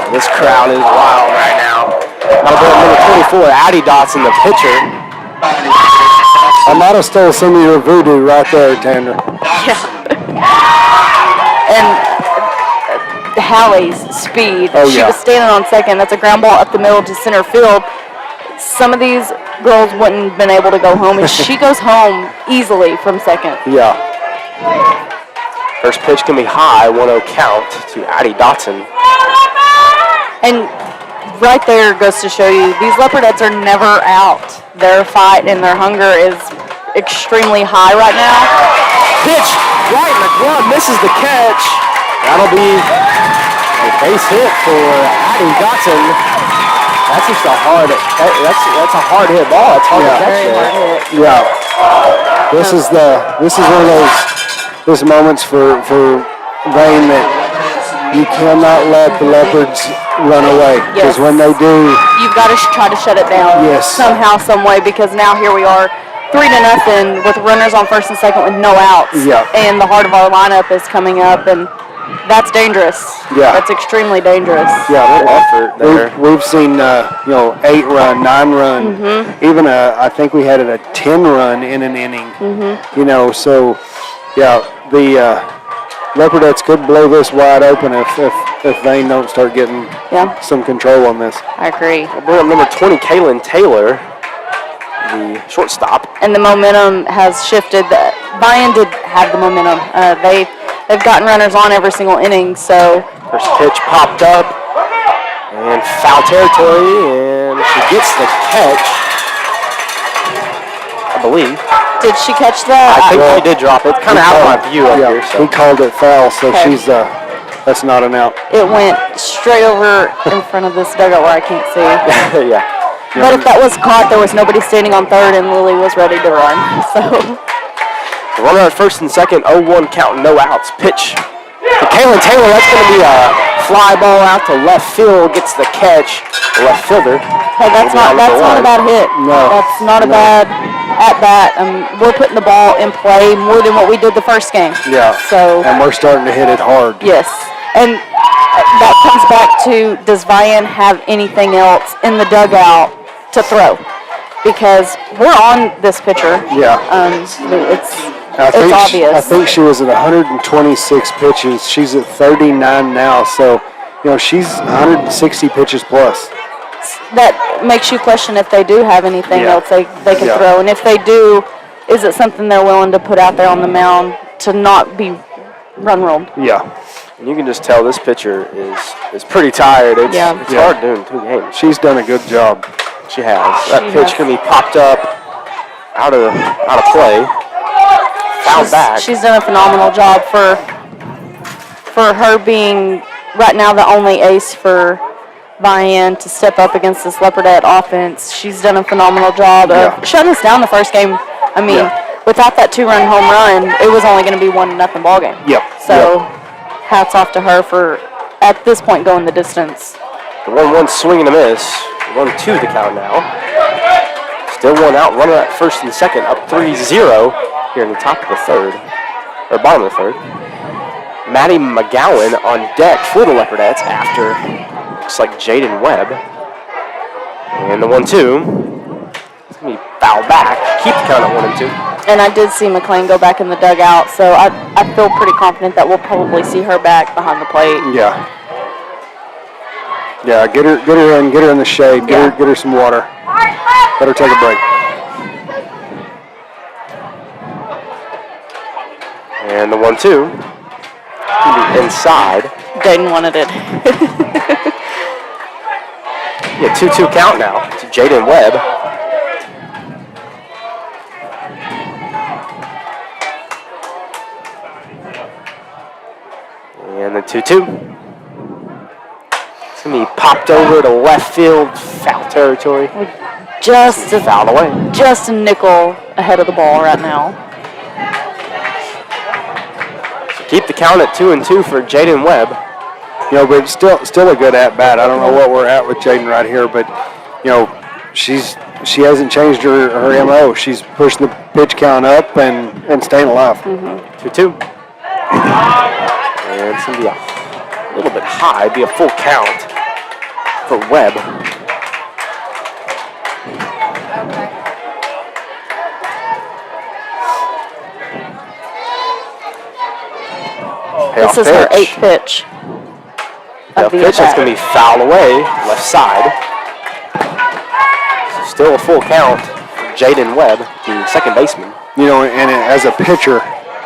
This crowd is wild right now. Number 24, Addie Dotson, the pitcher. I might have stole some of your voodoo right there, Tanner. Yeah. And Hallie's speed. She was standing on second. That's a ground ball up the middle to center field. some of these girls wouldn't have been able to go home, and she goes home easily from second. Yeah. First pitch can be high, 1-0 count to Addie Dotson. And right there goes to show you, these Leopardettes are never out. Their fight and their hunger is extremely high right now. Pitch right in the glove, misses the catch. That'll be a base hit for Addie Dotson. That's just a hard. That's a hard hit ball. It's hard to catch there. Yeah. This is one of those moments for Vian that you cannot let the Leopards run away, because when they do, you've got to try to shut it down. Yes. Somehow, some way, because now here we are, 3-0 with runners on first and second with no outs. Yeah. And the heart of our lineup is coming up, and that's dangerous. Yeah. That's extremely dangerous. yeah, Good effort there. we've seen 8-run, 9-run, even I think we had a 10-run in an inning. So yeah, the Leopardettes could blow this wide open if Vian don't start getting some control on this. I agree. We'll bring up number 20, Kaylin Taylor, the shortstop. And the momentum has shifted. Vian did have the momentum. They've gotten runners on every single inning, so. First pitch popped up, and foul territory, and she gets the catch, I believe. Did she catch that? I think she did drop it. Kind of out of my view up here. So. He called it foul, so she's that's not an out. It went straight over in front of this dugout where I can't see. Yeah. But if that was caught, there was nobody standing on third, and Lily was ready to run. So. The runner at first and second, 0-1 count, no outs. Pitch to Kaylin Taylor. That's going to be a fly ball out to left field. Gets the catch. The left fielder. Hey, that's not a bad hit. No. That's not a bad at bat. We're putting the ball in play more than what we did the first game. Yeah. So. And we're starting to hit it hard. Yes. And that comes back to, does Vian have anything else in the dugout to throw? Because we're on this pitcher. Yeah. It's obvious. I think she was at 126 pitches. She's at 39 now, so she's 160 pitches plus. That makes you question if they do have anything else they can throw, and if they do, is it something they're willing to put out there on the mound to not be run-rolled? Yeah. And you can just tell this pitcher is pretty tired. It's hard doing 2 games. She's done a good job. She has. That pitch can be popped up out of play. Fouled back. She's done a phenomenal job for her being right now the only ace for Vian to step up against this Leopardette offense. She's done a phenomenal job of shutting us down the first game. Without that 2-run home run, it was only going to be 1-0 ball game. Yep. So hats off to her for at this point going the distance. The 1-1 swing and a miss. 1-2 the count now. Still 1 out. Runner at first and second. Up 3-0 here in the top of the third, or bottom of the third. Maddie McGowan on deck for the Leopardettes after, looks like Jaden Webb. And the 1-2. It's going to be foul back. Keep the count at 1-2. And I did see McLean go back in the dugout, so I feel pretty confident that we'll probably see her back behind the plate. Yeah. Yeah, get her in the shade. Get her some water. Let her take a break. And the 1-2. Inside. Jaden wanted it. 2-2 count now to Jaden Webb. And the 2-2. It's going to be popped over to left field, foul territory. Just fouled away. Just a nickel ahead of the ball right now. So keep the count at 2-2 for Jaden Webb. But still a good at bat. I don't know what we're at with Jaden right here, but she hasn't changed her MO. She's pushing the pitch count up and staying alive. 2-2. And it's going to be a little bit high, be a full count for Webb. This is her 8th pitch. The pitch is going to be fouled away, left side. still a full count for Jaden Webb, the second baseman. You know, and as a pitcher,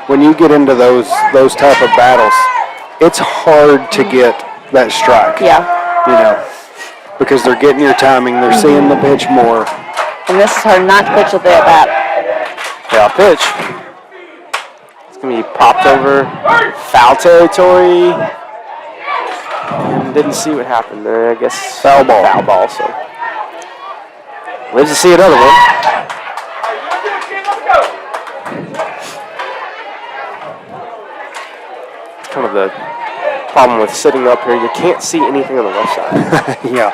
when you get into those type of battles, it's hard to get that strike. Yeah. You know, because they're getting your timing, they're seeing the pitch more. And this is her ninth pitch of the at-bat. Yeah, pitch. It's going to be popped over foul territory. And didn't see what happened there. I guess foul ball. Foul ball, so. Lives to see another one. Kind of the problem with sitting up here. You can't see anything on the left side. Yeah.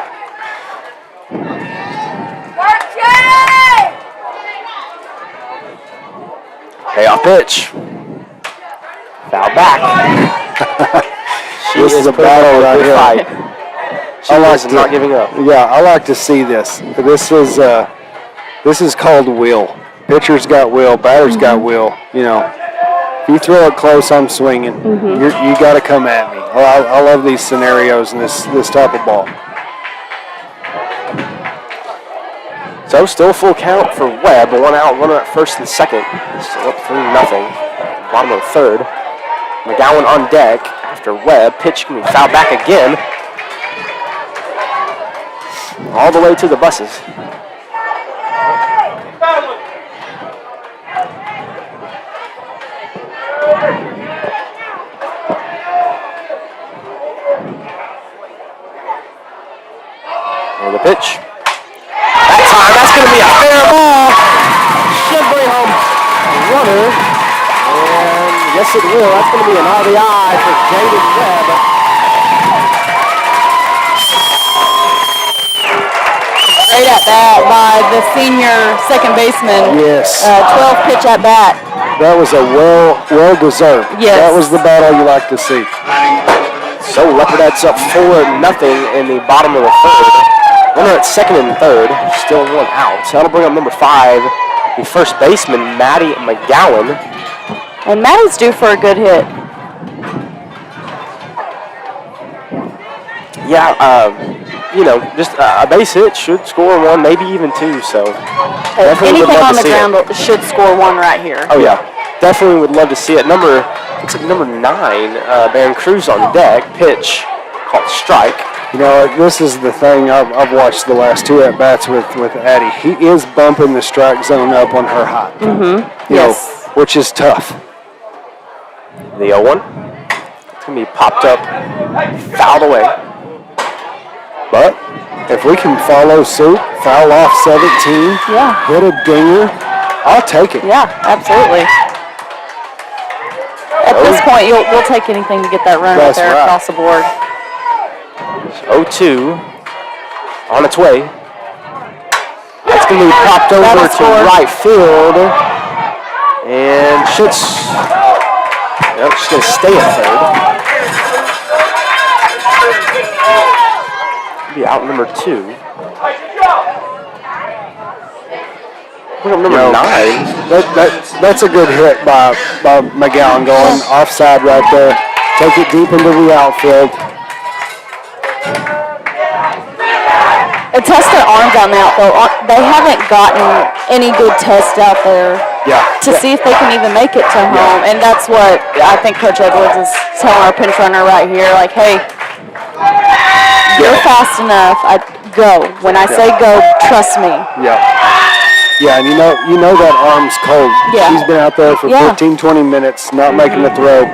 Payoff pitch. Foul back. This is a battle right here. Fight. She is not giving up. Yeah, I like to see this. This is called will. Pitcher's got will. Batter's got will. You know, if you throw it close, I'm swinging. You got to come at me. I love these scenarios and this type of ball. So still full count for Webb. One out, runner at first and second. Still up 3-0. Bottom of the third. McGowan on deck after Webb. Pitch can be fouled back again. All the way to the buses. And the pitch. That time, that's going to be a fair ball. Should bring home a runner. And yes, it will. That's going to be an RBI for Jaden Webb. Great at bat by the senior second baseman. Yes. 12 pitch at bat. That was a well deserved. Yes. That was the battle you like to see. So Leopardette's up 4-0 in the bottom of the third. Runner at second and third, still one out. So that'll bring up number 5, the first baseman, Maddie McGowan. And Maddie's due for a good hit. Yeah, you know, just a base hit should score 1, maybe even 2. So definitely would Anything love on to the see ground it. should score 1 right here. Oh yeah, definitely would love to see it. Looks like number 9, Baron Cruz on deck. Pitch called strike. You know, this is the thing I've watched the last 2 at-bats with Addie. He is bumping the strike zone up on her hot. You know, which is tough. The 0-1. It's going to be popped up, fouled away. But if we can follow suit, foul off 17, hit a dinger, I'll take it. Yeah, absolutely. At this point, we'll take anything to get that run out there across the board. 0-2 on its way. That's going to be popped over to right field. And she's going to stay at third. Be out number 2. Bring up number 9. That's a good hit by McGowan going offside right there. Take it deep into the outfield. Test their arms on the outfield. They haven't gotten any good tests out there to see if they can even make it to home. And that's what I think Coach Edwards is telling our pinch runner right here. Like, hey, you're fast enough. Go. When I say go, trust me. Yeah, and you know that arm's cold. Yeah. She's been out there for 15, 20 minutes, not making the throw.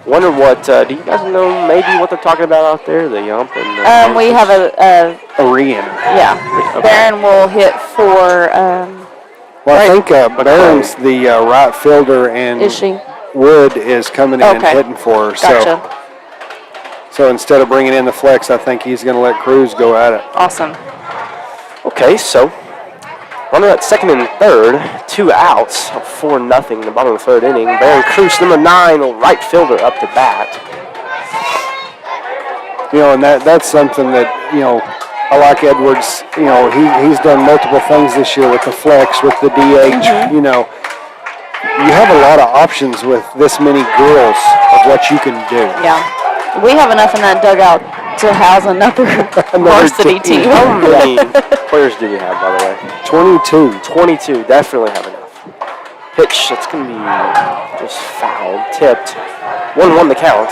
Wonder what, do you guys know maybe what they're talking about out there, the yump? And we have a re-enter. Yeah. Okay. Barron will hit for... well, I think Barron's the right fielder, and Wood is coming in and hitting for her. Gotcha. So instead of bringing in the flex, I think he's going to let Cruz go at it. Awesome. Okay, so runner at second and third, 2 outs, 4-0 in the bottom of the third inning. Baron Cruz, number 9, the right fielder, up to bat. You know, and that's something that, you know, I like Edwards. You know, he's done multiple things this year with the flex, with the DH. You know, you have a lot of options with this many girls of what you can do. Yeah. We have enough in that dugout to house another varsity team. How many players do we have, by the way? 22. 22, definitely have enough. Pitch, that's going to be just fouled, tipped. 1-1 the count.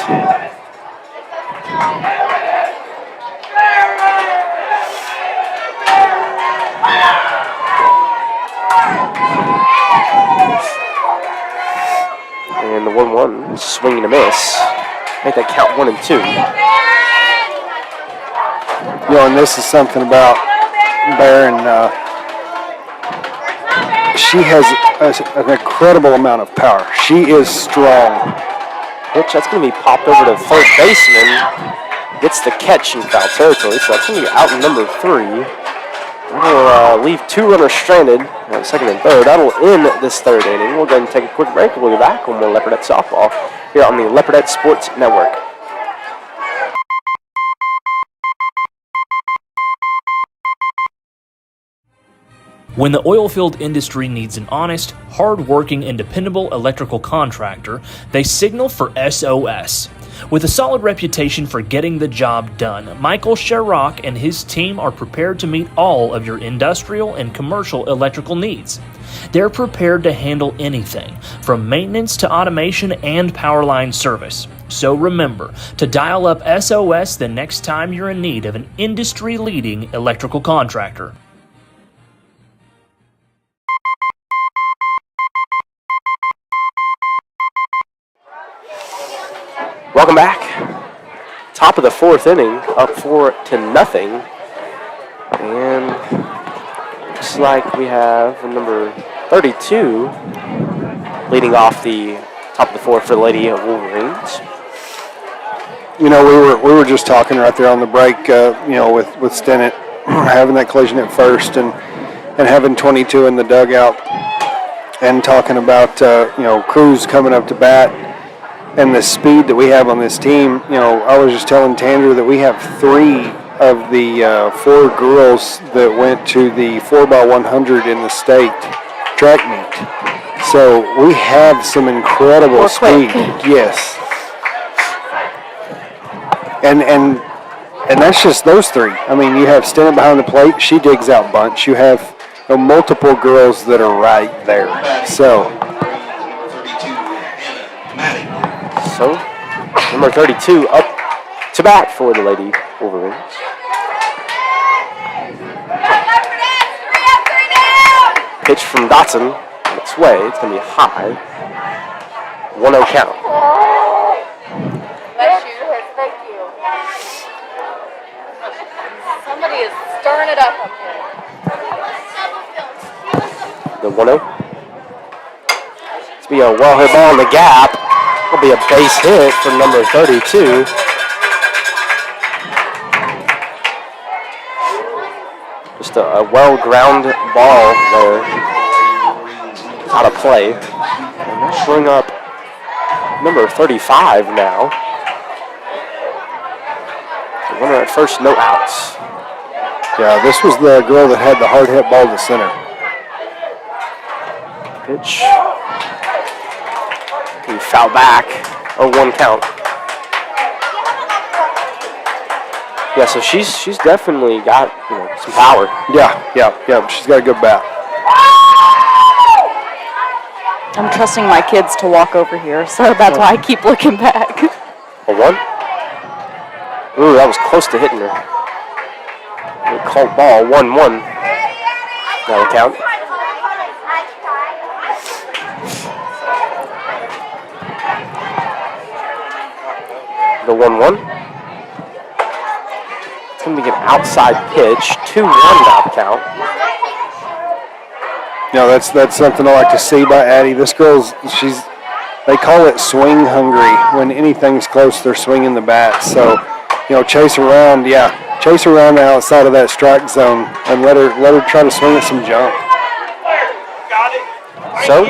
And the 1-1, swing and a miss. Make that count 1 and 2. You know, and this is something about Barron. She has an incredible amount of power. She is strong. Pitch, that's going to be popped over to third baseman. Gets the catch in foul territory, so that's going to be out in number 3. That'll leave 2 runners stranded at second and third. That'll end this third inning. We'll go ahead and take a quick break. We'll be back with more Leopardette softball here on the Leopardette Sports Network. When the oilfield industry needs an honest, hard-working, and dependable electrical contractor, they signal for SOS. With a solid reputation for getting the job done, Michael Sherrock and his team are prepared to meet all of your industrial and commercial electrical needs. They're prepared to handle anything, from maintenance to automation and power line service. So remember to dial up SOS the next time you're in need of an industry-leading electrical contractor. Welcome back. Top of the 4th inning, up 4-0. And looks like we have number 32 leading off the top of the 4th for the Lady Wolverines. You know, we were just talking right there on the break, you know, with Stennett having that collision at first and having 22 in the dugout and talking about, you know, Cruz coming up to bat. And the speed that we have on this team, you know, I was just telling Tandra that we have 3 of the 4 girls that went to the 4x100 in the state track meet. So we have some incredible speed. Yes. And that's just those 3. I mean, you have Stennett behind the plate. She digs out bunch. You have multiple girls that are right there. So number 32 up to bat for the Lady Wolverines. Pitch from Dotson on its way. It's going to be high. 1-0 count. Thank you. Somebody is stirring it up here. The 1-0. It's going to be a well-hit ball in the gap. It'll be a base hit for number 32. Just a well-ground ball there. Out of play. And they'll bring up number 35 now. The runner at first, no outs. yeah, this was the girl that had the hard hit ball to center. Pitch. He foul back. 0-1 count. Yeah, so she's definitely got, you know, some power. Yeah. She's got a good bat. I'm trusting my kids to walk over here, so that's why I keep looking back. 0-1. Ooh, that was close to hitting her. They called ball. 1-1. That'll count. The 1-1. It's going to be an outside pitch. 2-1 now the count. You know, that's something I like to see by Addie. This girl's, they call it swing hungry. When anything's close, they're swinging the bat. So, you know, chase around the outside of that strike zone and let her try to swing at some jump. So,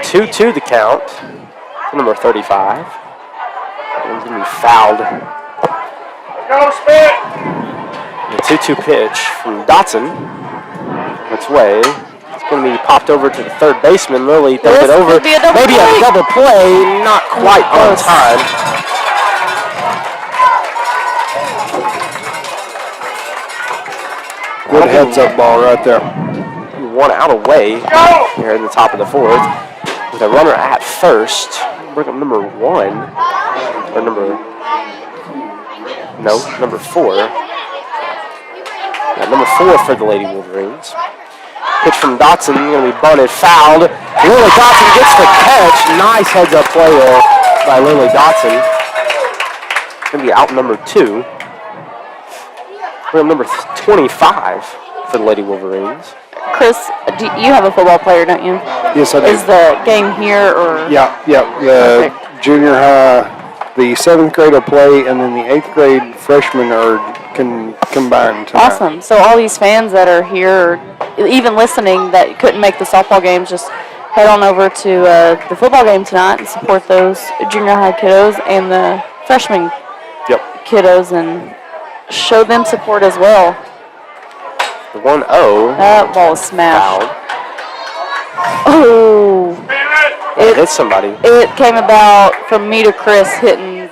2-2 the count. Number 35. One's going to be fouled. The 2-2 pitch from Dotson. On its way. It's going to be popped over to the third baseman. Lily throws it over. Maybe a double play. Not quite on time. Good heads-up ball right there. One out away here in the top of the fourth with a runner at first. Bring up number 1 or number 4. Yeah, number 4 for the Lady Wolverines. Pitch from Dotson, going to be bunted, fouled. Lily Dotson gets the catch. Nice heads-up play there by Lily Dotson. Going to be out number 2. Bring up number 25 for the Lady Wolverines. Chris, you have a football player, don't you? Yes, I do. Is the game here or? Yeah. The junior high, the 7th grade will play, and then the 8th grade freshmen can combine tonight. Awesome. So all these fans that are here, or even listening, that couldn't make the softball games, just head on over to the football game tonight and support those junior high kiddos and the freshman kiddos and show them support as well. The 1-0. That ball was smashed. Oh. It hit somebody. It came about from me to Chris hitting.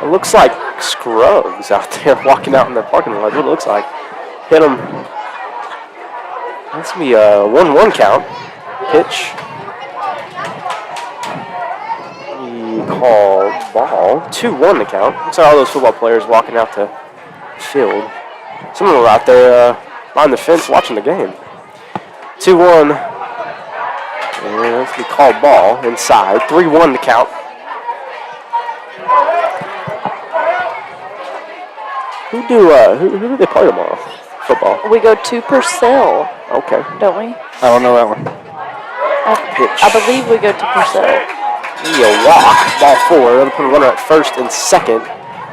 It looks like Scruggs out there walking out in the parking lot. That's what it looks like. Hit him. That's going to be a 1-1 count. Pitch. He called ball. 2-1 the count. Looks like all those football players walking out to the field. Some of them were out there behind the fence watching the game. 2-1. And that's going to be called ball inside. 3-1 the count. Who do they play tomorrow? Football. We go to Purcell. Okay. Don't we? I don't know that one. I believe we go to Purcell. Maybe a walk. Ball 4. They'll put a runner at first and second.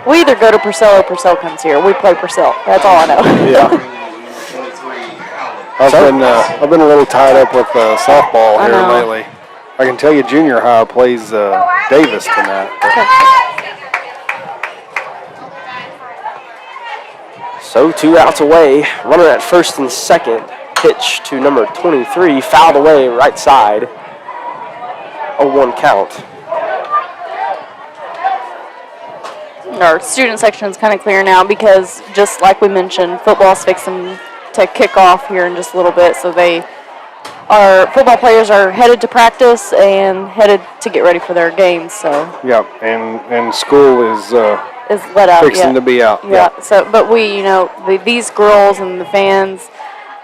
We either go to Purcell or Purcell comes here. We play Purcell. That's all I know. Yeah. I've been a little tied up with softball here lately. I can tell you junior high plays Davis tonight. So 2 outs away. Runner at first and second. Pitch to number 23. Fouled away right side. 0-1 count. Our student section is kind of clear now because, just like we mentioned, football's fixing to kick off here in just a little bit. So our football players are headed to practice and headed to get ready for their games. So yeah, and school is let out. Fixing to be out. Yeah. So, but we, these girls and the fans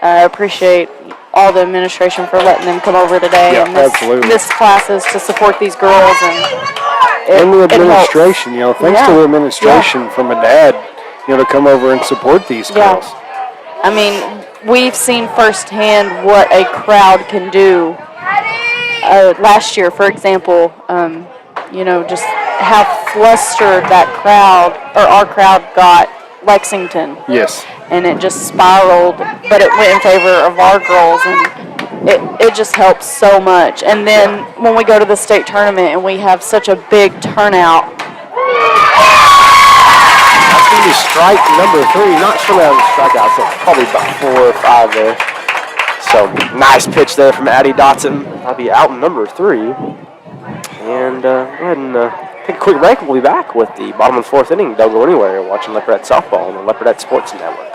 appreciate all the administration for letting them come over today and this classes to support these girls and the administration. Thanks to the administration from a dad, to come over and support these girls. I mean, we've seen firsthand what a crowd can do. Last year, for example, just how flustered that crowd, or our crowd, got Lexington. Yes. And it just spiraled, but it went in favor of our girls, and it just helps so much. And then when we go to the state tournament and we have such a big turnout. That's going to be strike number 3. Not sure we have a strikeout, so probably about 4 or 5 there. So nice pitch there from Addie Dotson. That'll be out number 3. And go ahead and take a quick break. We'll be back with the bottom of the 4th inning. Don't go anywhere. You're watching Leopardette Softball on the Leopardette Sports Network.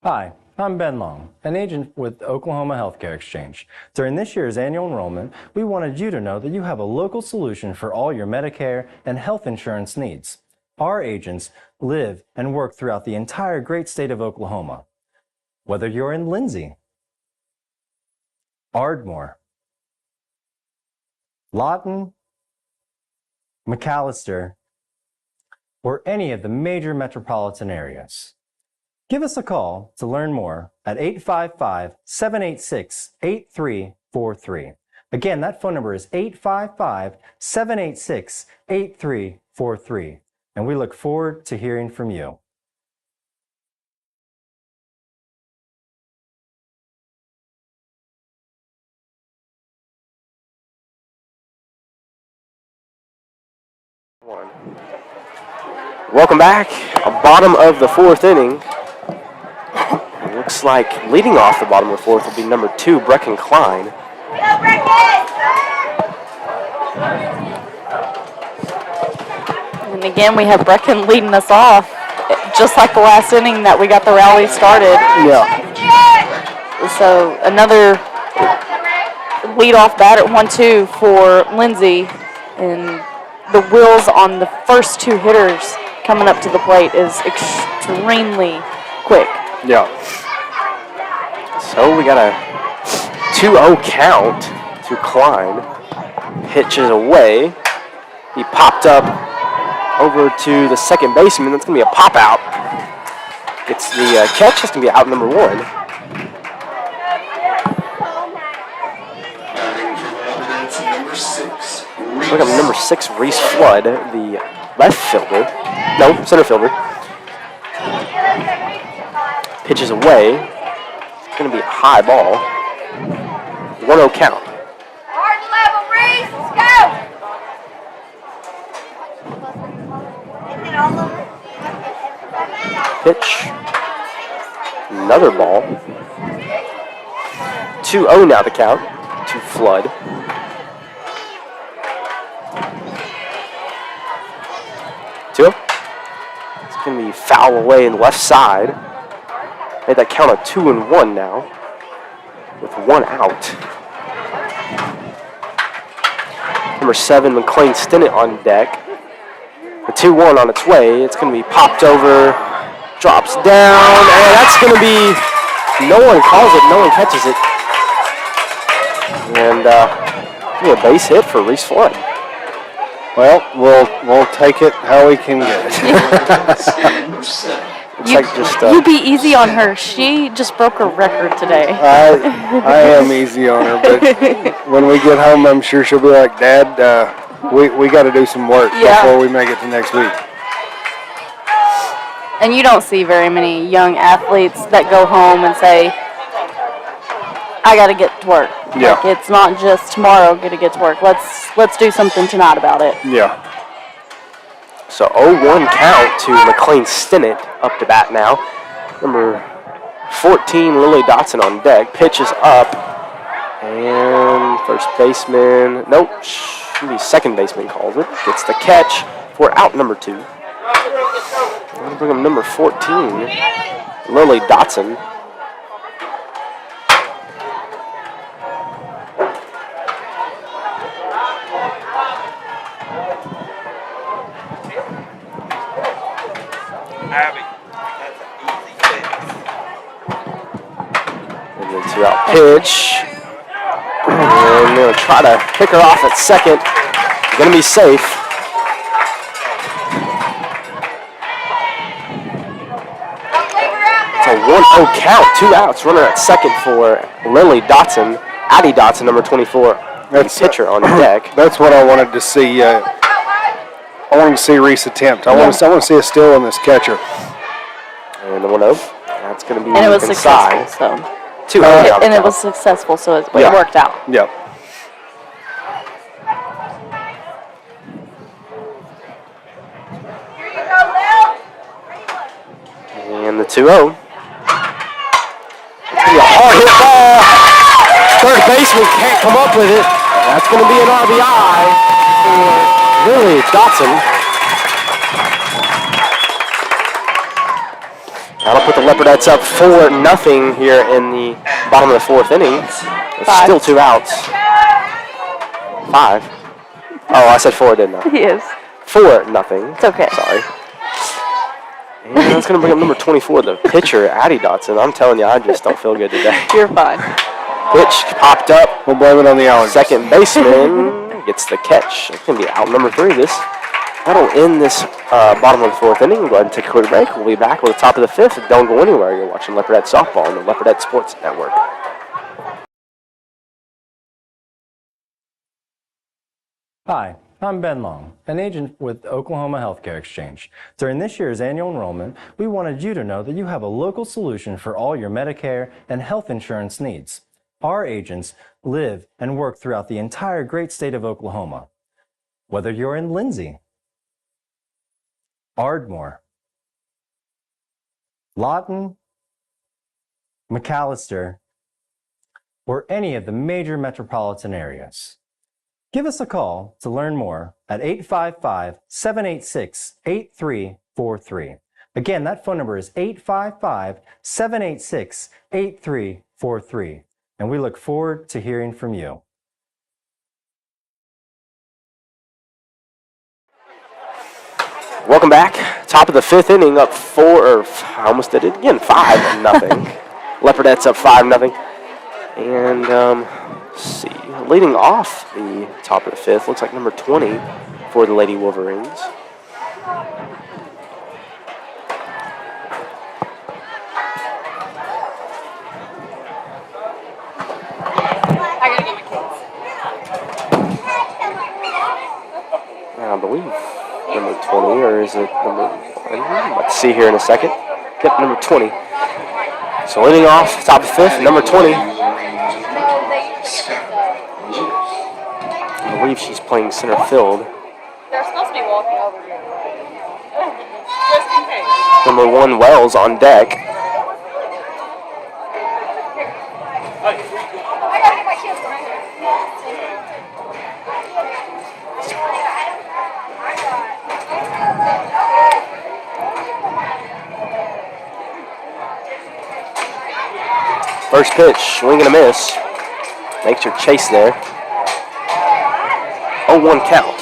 Hi, I'm Ben Long, an agent with Oklahoma Healthcare Exchange. During this year's annual enrollment, we wanted you to know that you have a local solution for all your Medicare and health insurance needs. Our agents live and work throughout the entire great state of Oklahoma. Whether you're in Lindsay, Ardmore, Lawton, McAllister, or any of the major metropolitan areas. Give us a call to learn more at 855-786-8343. Again, that phone number is 855-786-8343. And we look forward to hearing from you. Welcome back. Bottom of the 4th inning. It looks like leading off the bottom of the 4th will be number 2, Brecken Klein. And again, we have Brecken leading us off, just like the last inning that we got the rally started. Yeah. So another leadoff bat at 1-2 for Lindsay, and the wheels on the first two hitters coming up to the plate is extremely quick. Yeah. So we got a 2-0 count to Klein. Pitches away. He popped up over to the second baseman. That's going to be a pop out. Gets the catch. That's going to be out number 1. Look at number 6, Reese Flood, the left fielder. No, center fielder. Pitches away. It's going to be a high ball. 1-0 count. Hard level, Reese. Let's go. Pitch. Another ball. 2-0 now the count to Flood. It's going to be foul away in the left side. Made that count a 2-1 now with 1 out. Number 7, McLean Stinnett on deck. The 2-1 on its way. It's going to be popped over, drops down, and that's going to be, no one calls it, no one catches it. And a base hit for Reese Flood. Well, we'll take it how we can get it. You be easy on her. She just broke her record today. I am easy on her, but when we get home, I'm sure she'll be like, Dad, we got to do some work before we make it to next week. And you don't see very many young athletes that go home and say, I got to get to work. Yeah. Like, it's not just tomorrow, got to get to work. Let's do something tonight about it. Yeah. So 0-1 count to McLean Stinnett up to bat now. Number 14, Lily Dotson on deck. Pitches up. And first baseman, nope, should be second baseman calls it. Gets the catch for out number 2. We'll bring him number 14, Lily Dotson. And then 2-out pitch. And they'll try to pick her off at second. Gonna be safe. It's a 1-0 count. 2 outs. Runner at second for Lily Dotson. Addie Dotson, number 24. That's pitcher on deck. That's what I wanted to see. I wanted to see Reese attempt. I want to see a steal on this catcher. And the 1-0. That's going to be And it was inside. successful, so. 2 outs. And it was successful, so it worked out. Yep. And the 2-0. It's going to be a hard hit ball. Third baseman can't come up with it. That's going to be an RBI for Lily Dotson. That'll put the Leopardettes up 4-0 here in the bottom of the 4th inning. It's still 2 outs. 5. Oh, I said 4, didn't I? Yes. 4-0. It's okay. Sorry. And that's going to bring up number 24, the pitcher, Addie Dotson. I'm telling you, I just don't feel good today. You're fine. Pitch popped up. We'll blame it on the Alligators. Second baseman gets the catch. It's going to be out number 3. That'll end this bottom of the 4th inning. We'll go ahead and take a quick break. We'll be back with the top of the 5th. Don't go anywhere. You're watching Leopardette Softball on the Leopardette Sports Network. Hi, I'm Ben Long, an agent with Oklahoma Healthcare Exchange. During this year's annual enrollment, we wanted you to know that you have a local solution for all your Medicare and health insurance needs. Our agents live and work throughout the entire great state of Oklahoma. Whether you're in Lindsay, Ardmore, Lawton, McAllister, or any of the major metropolitan areas. Give us a call to learn more at 855-786-8343. Again, that phone number is 855-786-8343. And we look forward to hearing from you. Welcome back. Top of the 5th inning, up 4, I almost did it again, 5-0. Leopardettes up 5-0. And let's see, leading off the top of the 5th, looks like number 20 for the Lady Wolverines. I believe number 20, or is it number 1? Let's see here in a second. Yep, number 20. So leading off, top of 5th, number 20. I believe she's playing center field. They're supposed to be walking over here. Just in case. Number 1, Wells, on deck. First pitch, swing and a miss. Makes her chase there. 0-1 count.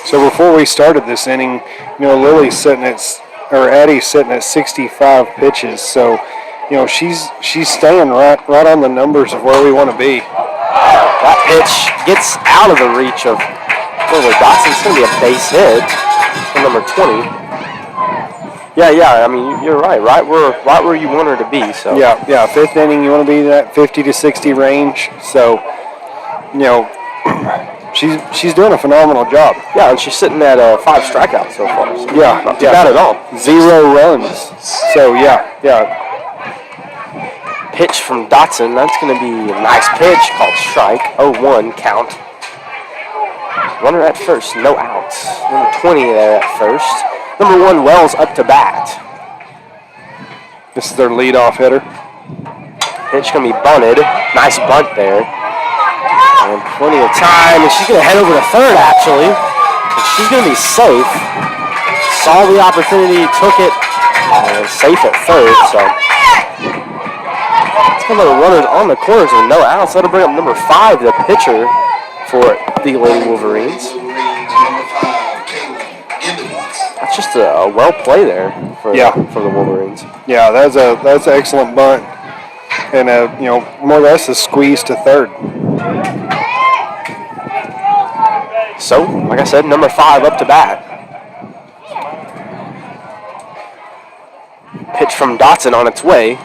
So before we started this inning, Lily's sitting at, or Addie's sitting at 65 pitches. So, she's staying right on the numbers of where we want to be. That pitch gets out of the reach of Dotson. It's going to be a base hit for number 20. Yeah. I mean, you're right. Right where you want her to be. So yeah. 5th inning, you want to be in that 50 to 60 range. So, she's doing a phenomenal job. Yeah, and she's sitting at 5 strikeouts so far. So not too bad at all. 0 runs. So yeah. Pitch from Dotson. That's going to be a nice pitch called strike. 0-1 count. Runner at first, no outs. Number 20 there at first. Number 1, Wells, up to bat. This is their leadoff hitter. Pitch going to be bunted. Nice bunt there. And plenty of time. And she's going to head over to third, actually. And she's going to be safe. Saw the opportunity, took it. Safe at third, so. It's going to the runners on the corners with no outs. That'll bring up number 5, the pitcher for the Lady Wolverines. That's just a well play there for the Wolverines. Yeah, that's an excellent bunt, and more or less a squeeze to third. So, like I said, number 5 up to bat. Pitch from Dotson on its way.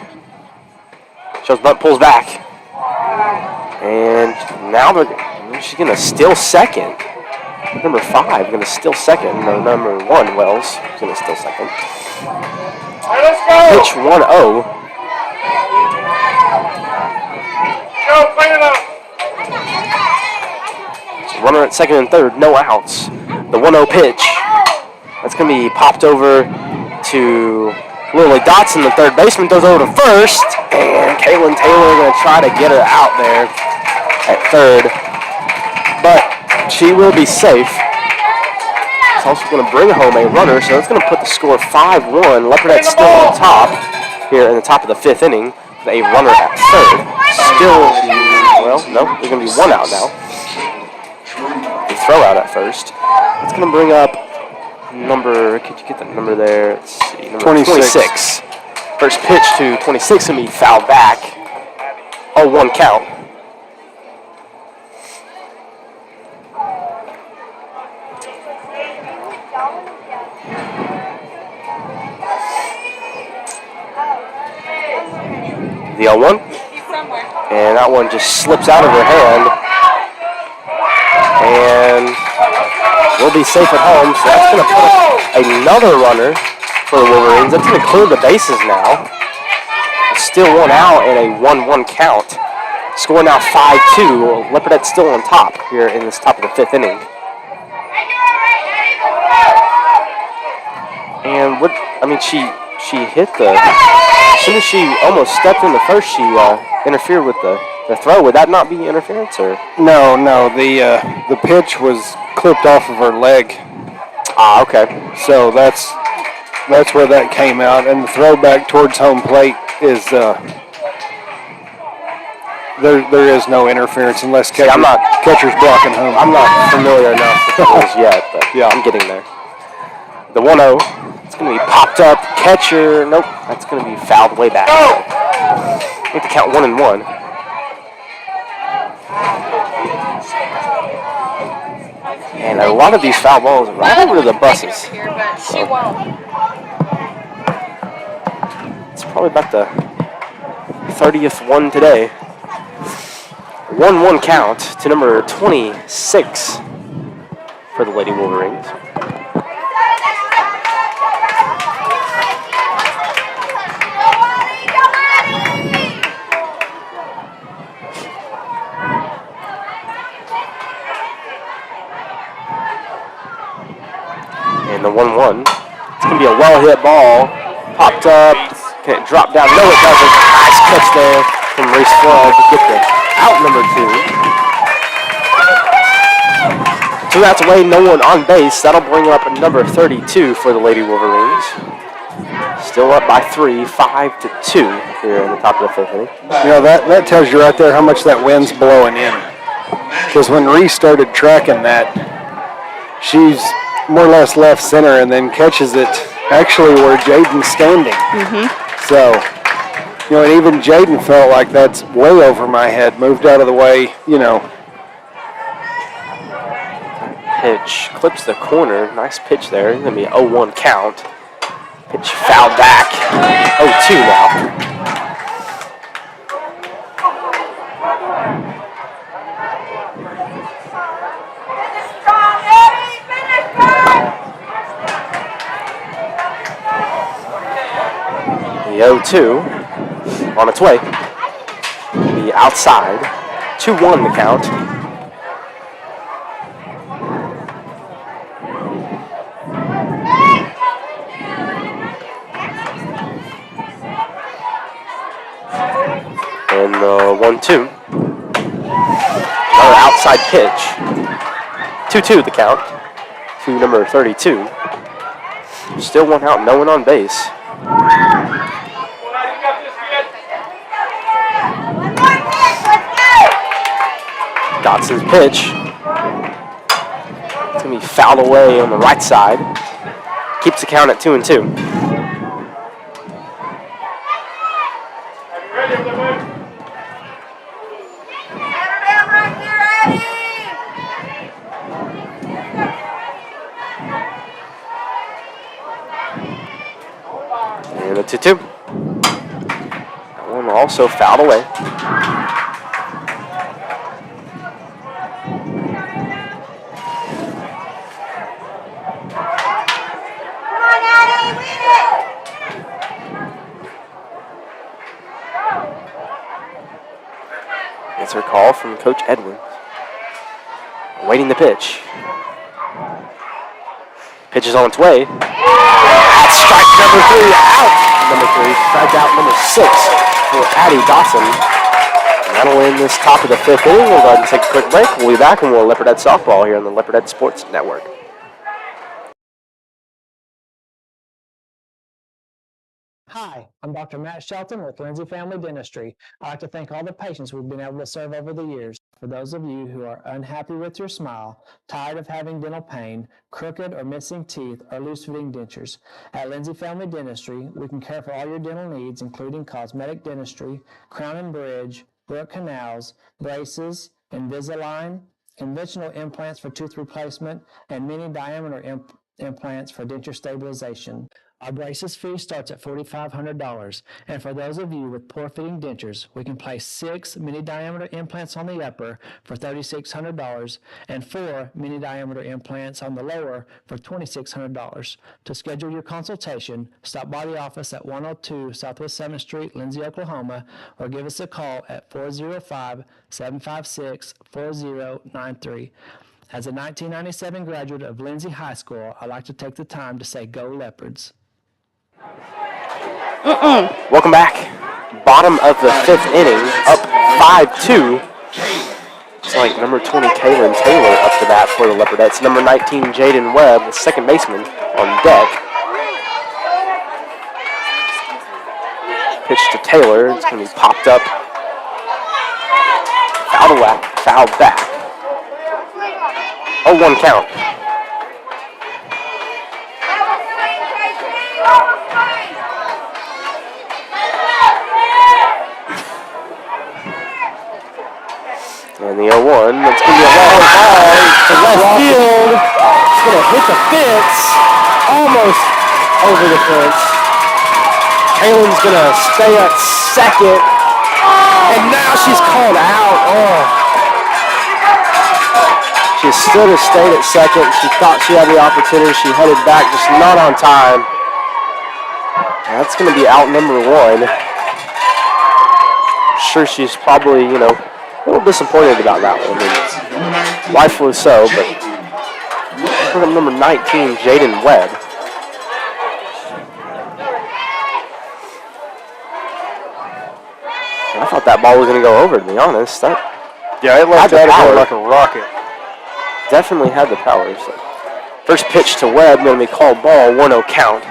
Shows bunt, pulls back. And now she's going to steal second. Number 5 going to steal second. No, number 1, Wells, is going to steal second. Pitch 1-0. Go, clean it up. So runner at second and third, no outs. The 1-0 pitch. That's going to be popped over to Lily Dotson, the third baseman, throws over to first. And Kaylin Taylor going to try to get her out there at third. But she will be safe. It's also going to bring home a runner, so it's going to put the score 5-1. Leopardette still on top here in the top of the 5th inning with a runner at third. Still, there's going to be 1 out now. A throw out at first. It's going to bring up could you get that number there? Let's see, number 26. First pitch to 26 going to be fouled back. 0-1 count. The 0-1. And that one just slips out of her hand. And we'll be safe at home. So that's going to put another runner for the Wolverines. That's going to clear the bases now. Still 1 out and a 1-1 count. Score now 5-2. Leopardette still on top here in this top of the 5th inning. I mean, she hit the. As soon as she almost stepped in the first, she interfered with the throw. Would that not be interference, or? No, the pitch was clipped off of her leg. Ah, okay. So that's where that came out, and the throw back towards home plate is there is no interference unless catcher's blocking home. I'm not familiar enough with the rules yet, but yeah, I'm getting there. The 1-0, it's going to be popped up. Catcher, nope, that's going to be fouled way back. We have to count 1-1. And a lot of these foul balls are right over to the buses. So it's probably about the 30th one today. 1-1 count to number 26 for the Lady Wolverines. And the 1-1. It's going to be a well-hit ball. Popped up. Can it drop down? No, it doesn't. Nice catch there from Reese Flood to get the out number 2. 2 outs away, no one on base. That'll bring up number 32 for the Lady Wolverines. Still up by 3, 5-2 here in the top of the 5th inning. You know, that tells you right there how much that wind's blowing in. Because when Reese started tracking that, she's more or less left center and then catches it actually where Jaden's standing. So, you know, and even Jaden felt like that's way over my head, moved out of the way, you know. Pitch clips the corner. Nice pitch there. It's going to be an 0-1 count. Pitch fouled back. 0-2 now. The 0-2 on its way. The outside. 2-1 the count. And the 1-2. Another outside pitch. 2-2 the count to number 32. Still one out, no one on base. Dotson's pitch. It's going to be fouled away on the right side. Keeps the count at 2-2. And a 2-2. That one also fouled away. Answer call from Coach Edwards. Waiting the pitch. Pitch is on its way. That's strike number 3 out. Number 3, strike out number 6 for Addie Dotson. And that'll end this top of the 5th inning. We'll go ahead and take a quick break. We'll be back and we'll Leopardette softball here on the Leopardette Sports Network. Hi, I'm Dr. Matt Shelton with Lindsay Family Dentistry. I'd like to thank all the patients we've been able to serve over the years. For those of you who are unhappy with your smile, tired of having dental pain, crooked or missing teeth, or loose-fitting dentures, at Lindsay Family Dentistry, we can care for all your dental needs, including cosmetic dentistry, crown and bridge, root canals, braces, Invisalign, conventional implants for tooth replacement, and mini diameter implants for denture stabilization. Our braces fee starts at $4,500, and for those of you with poor-fitting dentures, we can place 6 mini-diameter implants on the upper for $3,600 and 4 mini-diameter implants on the lower for $2,600. To schedule your consultation, stop by the office at 102 Southwest 7th Street, Lindsay, Oklahoma, or give us a call at 405-756-4093. As a 1997 graduate of Lindsay High School, I'd like to take the time to say, Go Leopards. Welcome back. Bottom of the 5th inning, up 5-2. It's like number 20, Kaylin Taylor, up to bat for the Leopardettes. Number 19, Jaden Webb, the second baseman, on deck. Pitch to Taylor. It's going to be popped up. Foul back. 0-1 count. And the 0-1, that's going to be a long ball to left field. It's going to hit the fence, almost over the fence. Kaylin's going to stay at second, and now she's called out. Oh. She stood and stayed at second. She thought she had the opportunity. She headed back, just not on time. That's going to be out number 1. I'm sure she's probably, a little disappointed about that one. And rightfully so, but for number 19, Jaden Webb. I thought that ball was going to go over, to be honest. It left out of like a rocket. Definitely had the power. So. First pitch to Webb, going to be called ball, 1-0 count.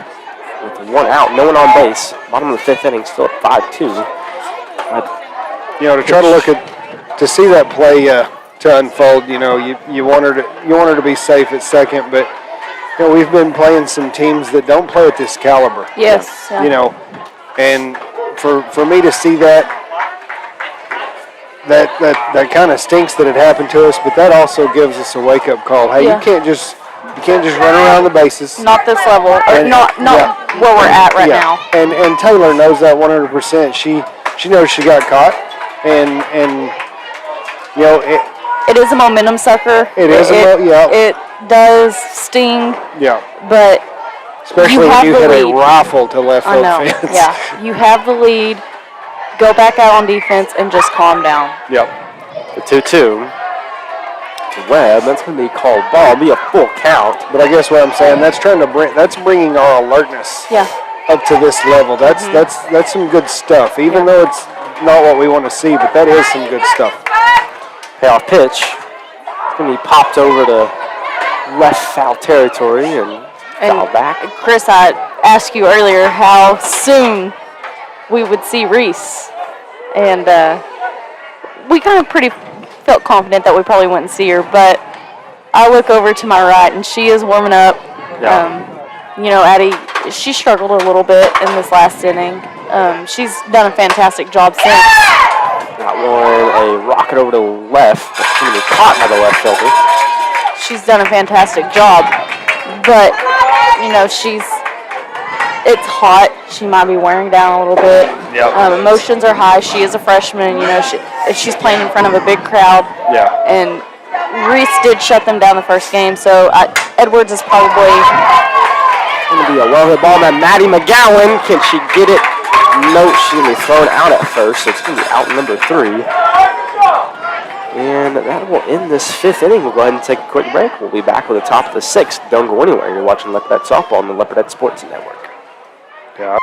With 1 out, no one on base. Bottom of the 5th inning, still at 5-2. To try to look at, to see that play to unfold, you want her to be safe at second, but we've been playing some teams that don't play at this caliber. Yes. Yeah. And for me to see that kind of stinks that it happened to us, but that also gives us a wake-up call. Hey, you can't just run around the bases. Not this level, or not where we're at right now. And Taylor knows that 100%. She knows she got caught, and it is a momentum sucker. It does sting. Yeah. But especially when you hit a rifle to left field fence. Yeah, you have the lead. Go back out on defense and just calm down. Yep. The 2-2. Webb, that's going to be called ball. Be a full count. But I guess what I'm saying, that's bringing our alertness up to this level. That's some good stuff. Even though it's not what we want to see, but that is some good stuff. Payoff pitch. It's going to be popped over to left foul territory and foul back. Chris, I asked you earlier how soon we would see Reese, and we kind of felt confident that we probably wouldn't see her, but I look over to my right and she is warming up. Addie, she struggled a little bit in this last inning. She's done a fantastic job since. That one, a rocket over to the left. That's going to be caught by the left fielder. She's done a fantastic job, but it's hot. She might be wearing down a little bit. Yep. Emotions are high. She is a freshman. She's playing in front of a big crowd. Yeah. And Reese did shut them down the first game, so Edwards is probably going to be a well-hit ball. Now Maddie McGowan, can she get it? No, she's going to be thrown out at first, so it's going to be out number 3. And that will end this 5th inning. We'll go ahead and take a quick break. We'll be back with the top of the 6th. Don't go anywhere. You're watching Leopardette Softball on the Leopardette Sports Network. Yeah.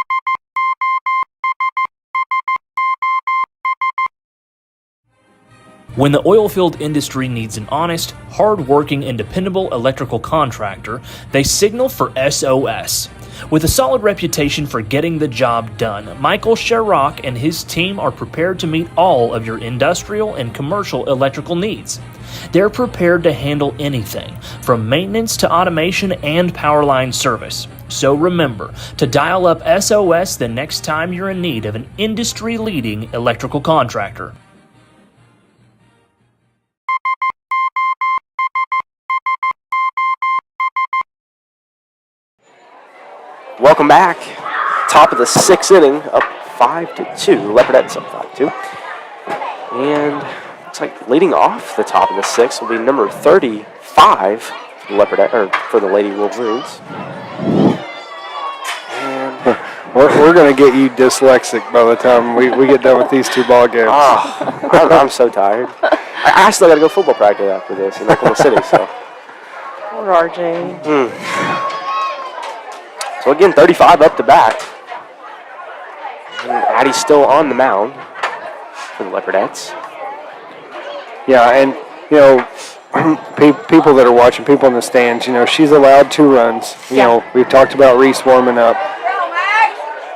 When the oilfield industry needs an honest, hard-working, and dependable electrical contractor, they signal for SOS. With a solid reputation for getting the job done, Michael Sherrock and his team are prepared to meet all of your industrial and commercial electrical needs. They're prepared to handle anything, from maintenance to automation and power line service. So remember to dial up SOS the next time you're in need of an industry-leading electrical contractor. Welcome back. Top of the 6th inning, up 5-2. Leopardettes up 5-2. And looks like leading off the top of the 6th will be number 35 for the for the Lady Wolverines. And we're going to get you dyslexic by the time we get done with these 2 ball games. I'm so tired. I still got to go football practice after this in Oklahoma City. So. Poor RJ. So again, 35 up to bat. And Addie's still on the mound for the Leopardettes. Yeah, and, you know, people that are watching, people in the stands, you know, she's allowed 2 runs. You know, we've talked about Reese warming up.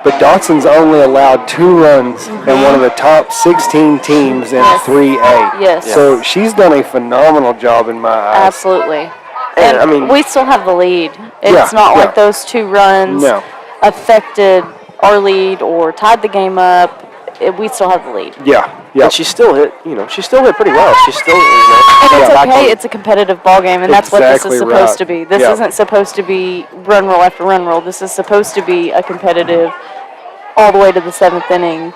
But Dotson's only allowed 2 runs in one of the top 16 teams in 3A. Yes. So she's done a phenomenal job in my eyes. Absolutely. And, And I mean, we still have the lead. It's not like those 2 runs affected our lead or tied the game up. We still have the lead. Yeah. But she still hit, she still hit pretty well. She's still, And it's okay. It's a competitive ball game, and that's what this is Exactly supposed right. to be. This isn't supposed to be run roll after run roll. This is supposed to be a competitive, all the way to the 7th inning,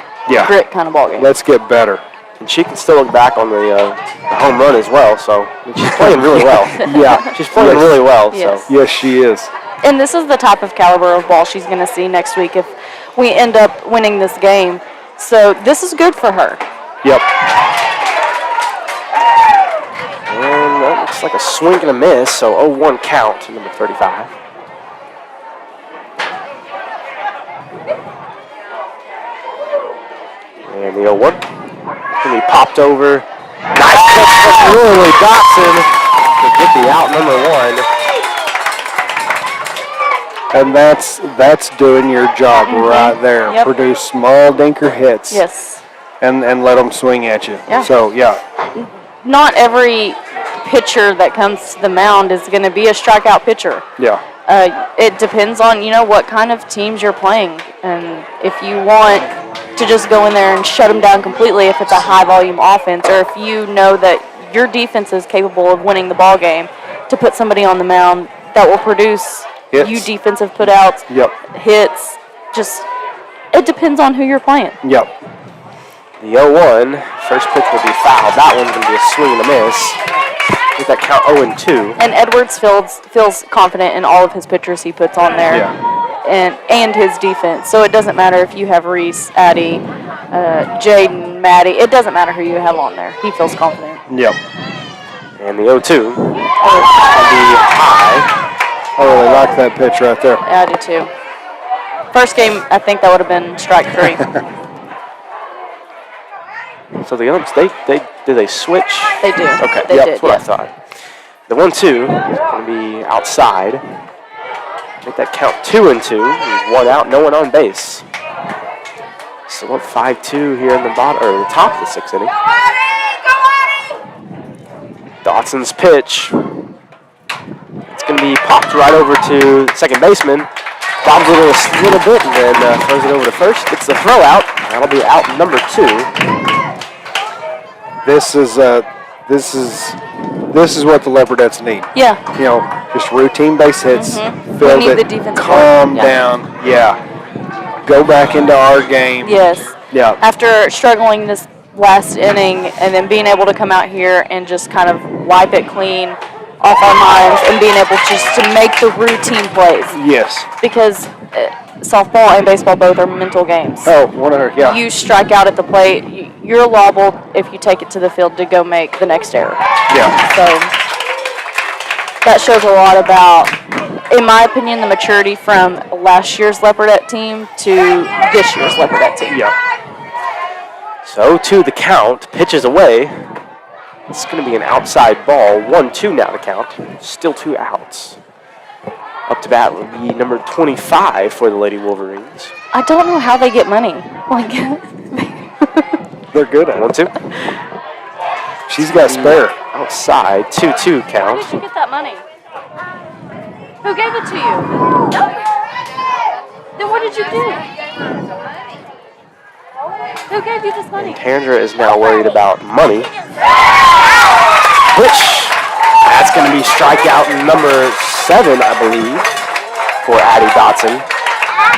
grit kind of ball game. Let's get better. And she can still look back on the home run as well. So she's playing really well. She's playing really well. Yes. So Yes, she is. And this is the type of caliber of ball she's going to see next week if we end up winning this game. So this is good for her. Yep. And that looks like a swing and a miss. So 0-1 count to number 35. And the 0-1. Can be popped over. Nice catch from Lily Dotson to get the out number 1. And that's doing your job right there. Yep. Produce small dinker hits. Yes. And let them swing at you. Yeah. So, Not every pitcher that comes to the mound is going to be a strikeout pitcher. Yeah. It depends on, what kind of teams you're playing. And if you want to just go in there and shut them down completely if it's a high-volume offense, or if you know that your defense is capable of winning the ball game, to put somebody on the mound that will produce you defensive putouts, hits, just it depends on who you're playing. Yep. The 0-1, first pitch will be fouled. That one's going to be a swing and a miss. Get that count 0-2. And Edwards feels confident in all of his pitchers he puts on there, and his defense. So it doesn't matter if you have Reese, Addie, Jaden, Maddie. It doesn't matter who you have on there. He feels confident. Yep. And the 0-2 will be high. I really like that pitch right there. I do too. First game, I think that would have been strike 3. So the umps, do they switch? They do. Okay, They did, that's what I thought. The 1-2 is going to be outside. Make that count 2-2. There's 1 out, no one on base. So what 5-2 here in the bottom or the top of the 6th inning. Dotson's pitch. It's going to be popped right over to second baseman. Bobs it a little bit and then throws it over to first. Gets the throw out. That'll be out number 2. This is what the Leopardettes need. Yeah. Just routine base hits. We need the defense. Calm down. Yeah. Go back into our game. Yes. Yeah. After struggling this last inning and then being able to come out here and just kind of wipe it clean off our minds and being able just to make the routine plays. Yes. Because softball and baseball both are mental games. Oh, 100, yeah. You strike out at the plate, you're liable if you take it to the field to go make the next error. Yeah. So that shows a lot about, in my opinion, the maturity from last year's Leopardette team to this year's Leopardette team. Yeah. So to the count, pitches away. It's going to be an outside ball. 1-2 now to count. Still 2 outs. Up to bat will be number 25 for the Lady Wolverines. I don't know how they get money. They're good at it. 1-2. She's got spare. Outside, 2-2 Where count. did you get that money? Who gave it to you? Then what did you do? Who gave you this money? Tandra is now worried about money. Which, that's going to be strikeout number 7, I believe, for Addie Dotson.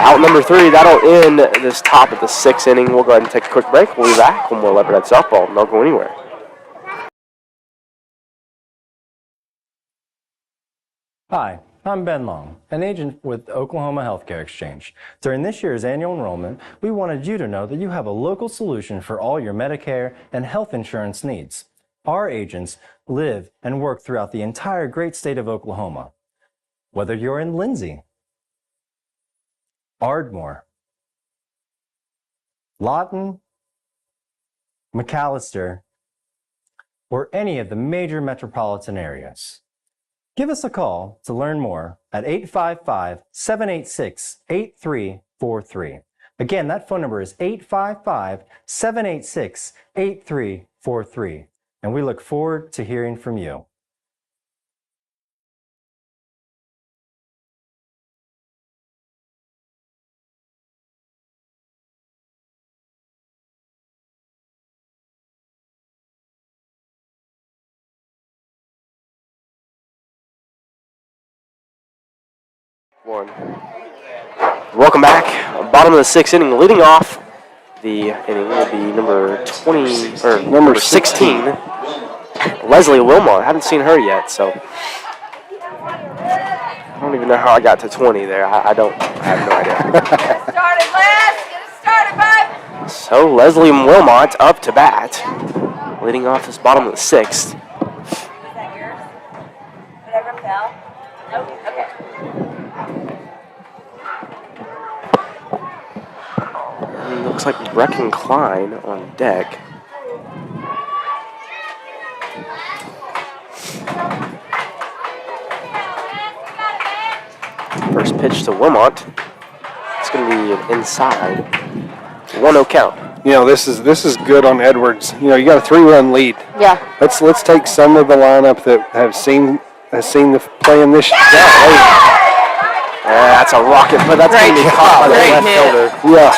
Out number 3, that'll end this top of the 6th inning. We'll go ahead and take a quick break. We'll be back with more Leopardette softball. Don't go anywhere. Hi, I'm Ben Long, an agent with Oklahoma Healthcare Exchange. During this year's annual enrollment, we wanted you to know that you have a local solution for all your Medicare and health insurance needs. Our agents live and work throughout the entire great state of Oklahoma. Whether you're in Lindsay, Ardmore, Lawton, McAllister, or any of the major metropolitan areas. Give us a call to learn more at 855-786-8343. Again, that phone number is 855-786-8343, and we look forward to hearing from you. One. Welcome back. Bottom of the sixth inning, leading off the inning will be number 20 or number 16, Leslie Wilmot. I haven't seen her yet, so I don't even know how I got to 20 there. I have no idea. Get it started, Les! Get it started, bud! So Leslie Wilmot up to bat, leading off this bottom of the sixth. Is that yours? Whatever fell? Nope. Okay. And looks like Brecken Klein on deck. First pitch to Wilmot. It's going to be an inside 1-0 count. You know, this is good on Edwards. You know, you got a 3-run lead. Yeah. Let's take some of the lineup that has seen the play in this. That's a rocket, but that's going to be caught by the left fielder. Yeah.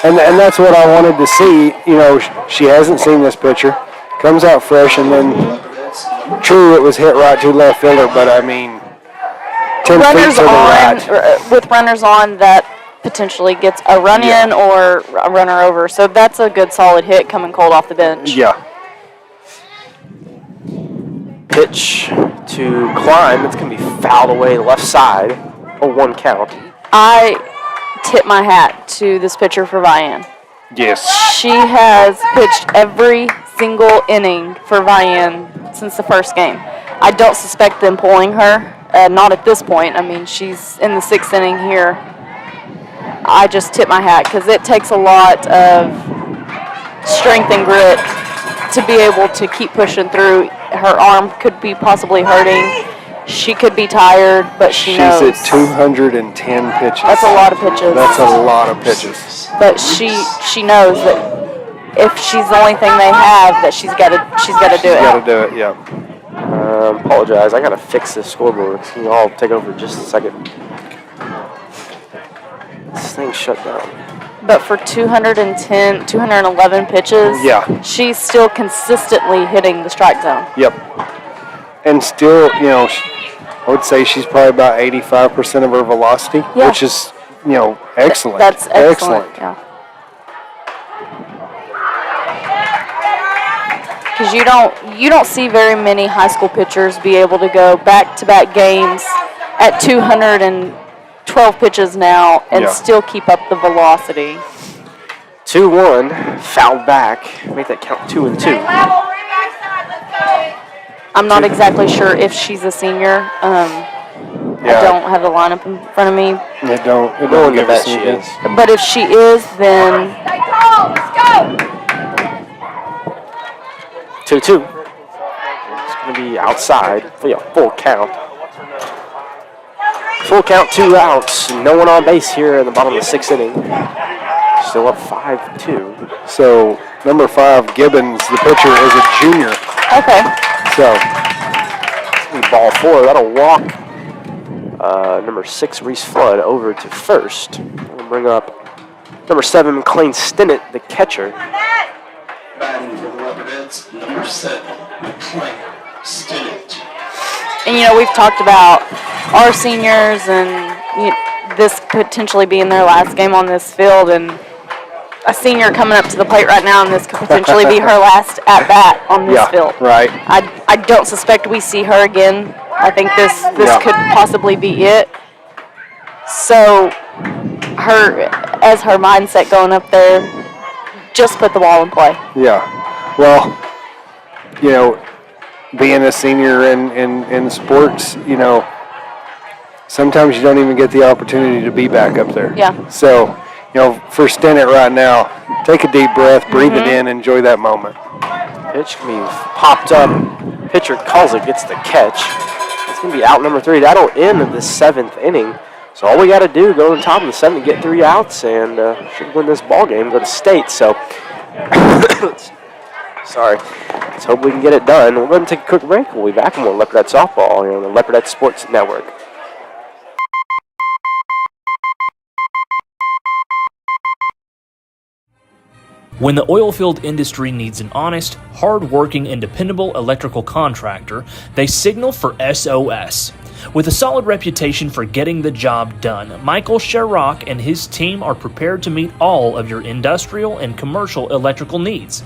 And that's what I wanted to see. You know, she hasn't seen this pitcher. Comes out fresh, and then, true, it was hit right to left fielder, but I mean, 10 feet to the right. With runners on, that potentially gets a run in or a runner over. So that's a good solid hit coming cold off the bench. Yeah. Pitch to Klein. That's going to be fouled away left side. A 1 count. I tip my hat to this pitcher for Vian. Yes. She has pitched every single inning for Vian since the first game. I don't suspect them pulling her, not at this point. I mean, she's in the 6th inning here. I just tip my hat because it takes a lot of strength and grit to be able to keep pushing through. Her arm could be possibly hurting. She could be tired, but she knows. She's at 210 pitches. That's a lot of pitches. That's a lot of pitches. But she knows that if she's the only thing they have, that she's got to do it. She's got to do it. Yeah. Apologize. I got to fix this scoreboard. Can you all take over just a second? This thing's shut down. But for 211 pitches, she's still consistently hitting the strike zone. Yep. And still, you know, I would say she's probably about 85% of her velocity, which is, you know, excellent. That's excellent. Yeah. Because you don't see very many high school pitchers be able to go back-to-back games at 212 pitches now and still keep up the velocity. 2-1, fouled back. Make that count 2-2. I'm not exactly sure if she's a senior. I don't have the lineup in front of me. It don't give us she is. But if she is, then 2-2. It's going to be outside for a full count. Full count, 2 outs. No one on base here in the bottom of the 6th inning. Still up 5-2. So number 5, Gibbons, the pitcher, is a junior. Okay. So, ball 4, that'll walk number 6, Reese Flood, over to first. We'll bring up number 7, McLean Stinnett, the catcher. Batting for the Leopardettes, number 7, McLean Stinnett. And, you know, we've talked about our seniors and this potentially being their last game on this field, and a senior coming up to the plate right now, and this could potentially be her last at-bat on this field. Right. I don't suspect we see her again. I think this could possibly be it. So her mindset going up there, just put the ball in play. Yeah. Well, you know, being a senior in sports, you know, sometimes you don't even get the opportunity to be back up there. Yeah. So, for Stinnett right now, take a deep breath, breathe it in, enjoy that moment. Pitch can be popped up. Pitcher calls it, gets the catch. It's going to be out number 3. That'll end the 7th inning. So all we got to do, go to the top of the 7th, get 3 outs, and should win this ball game, go to state. So, sorry. Let's hope we can get it done. We're going to take a quick break. We'll be back on Leopardette Softball here on the Leopardette Sports Network. When the oilfield industry needs an honest, hard-working, and dependable electrical contractor, they signal for SOS. With a solid reputation for getting the job done, Michael Sherrock and his team are prepared to meet all of your industrial and commercial electrical needs.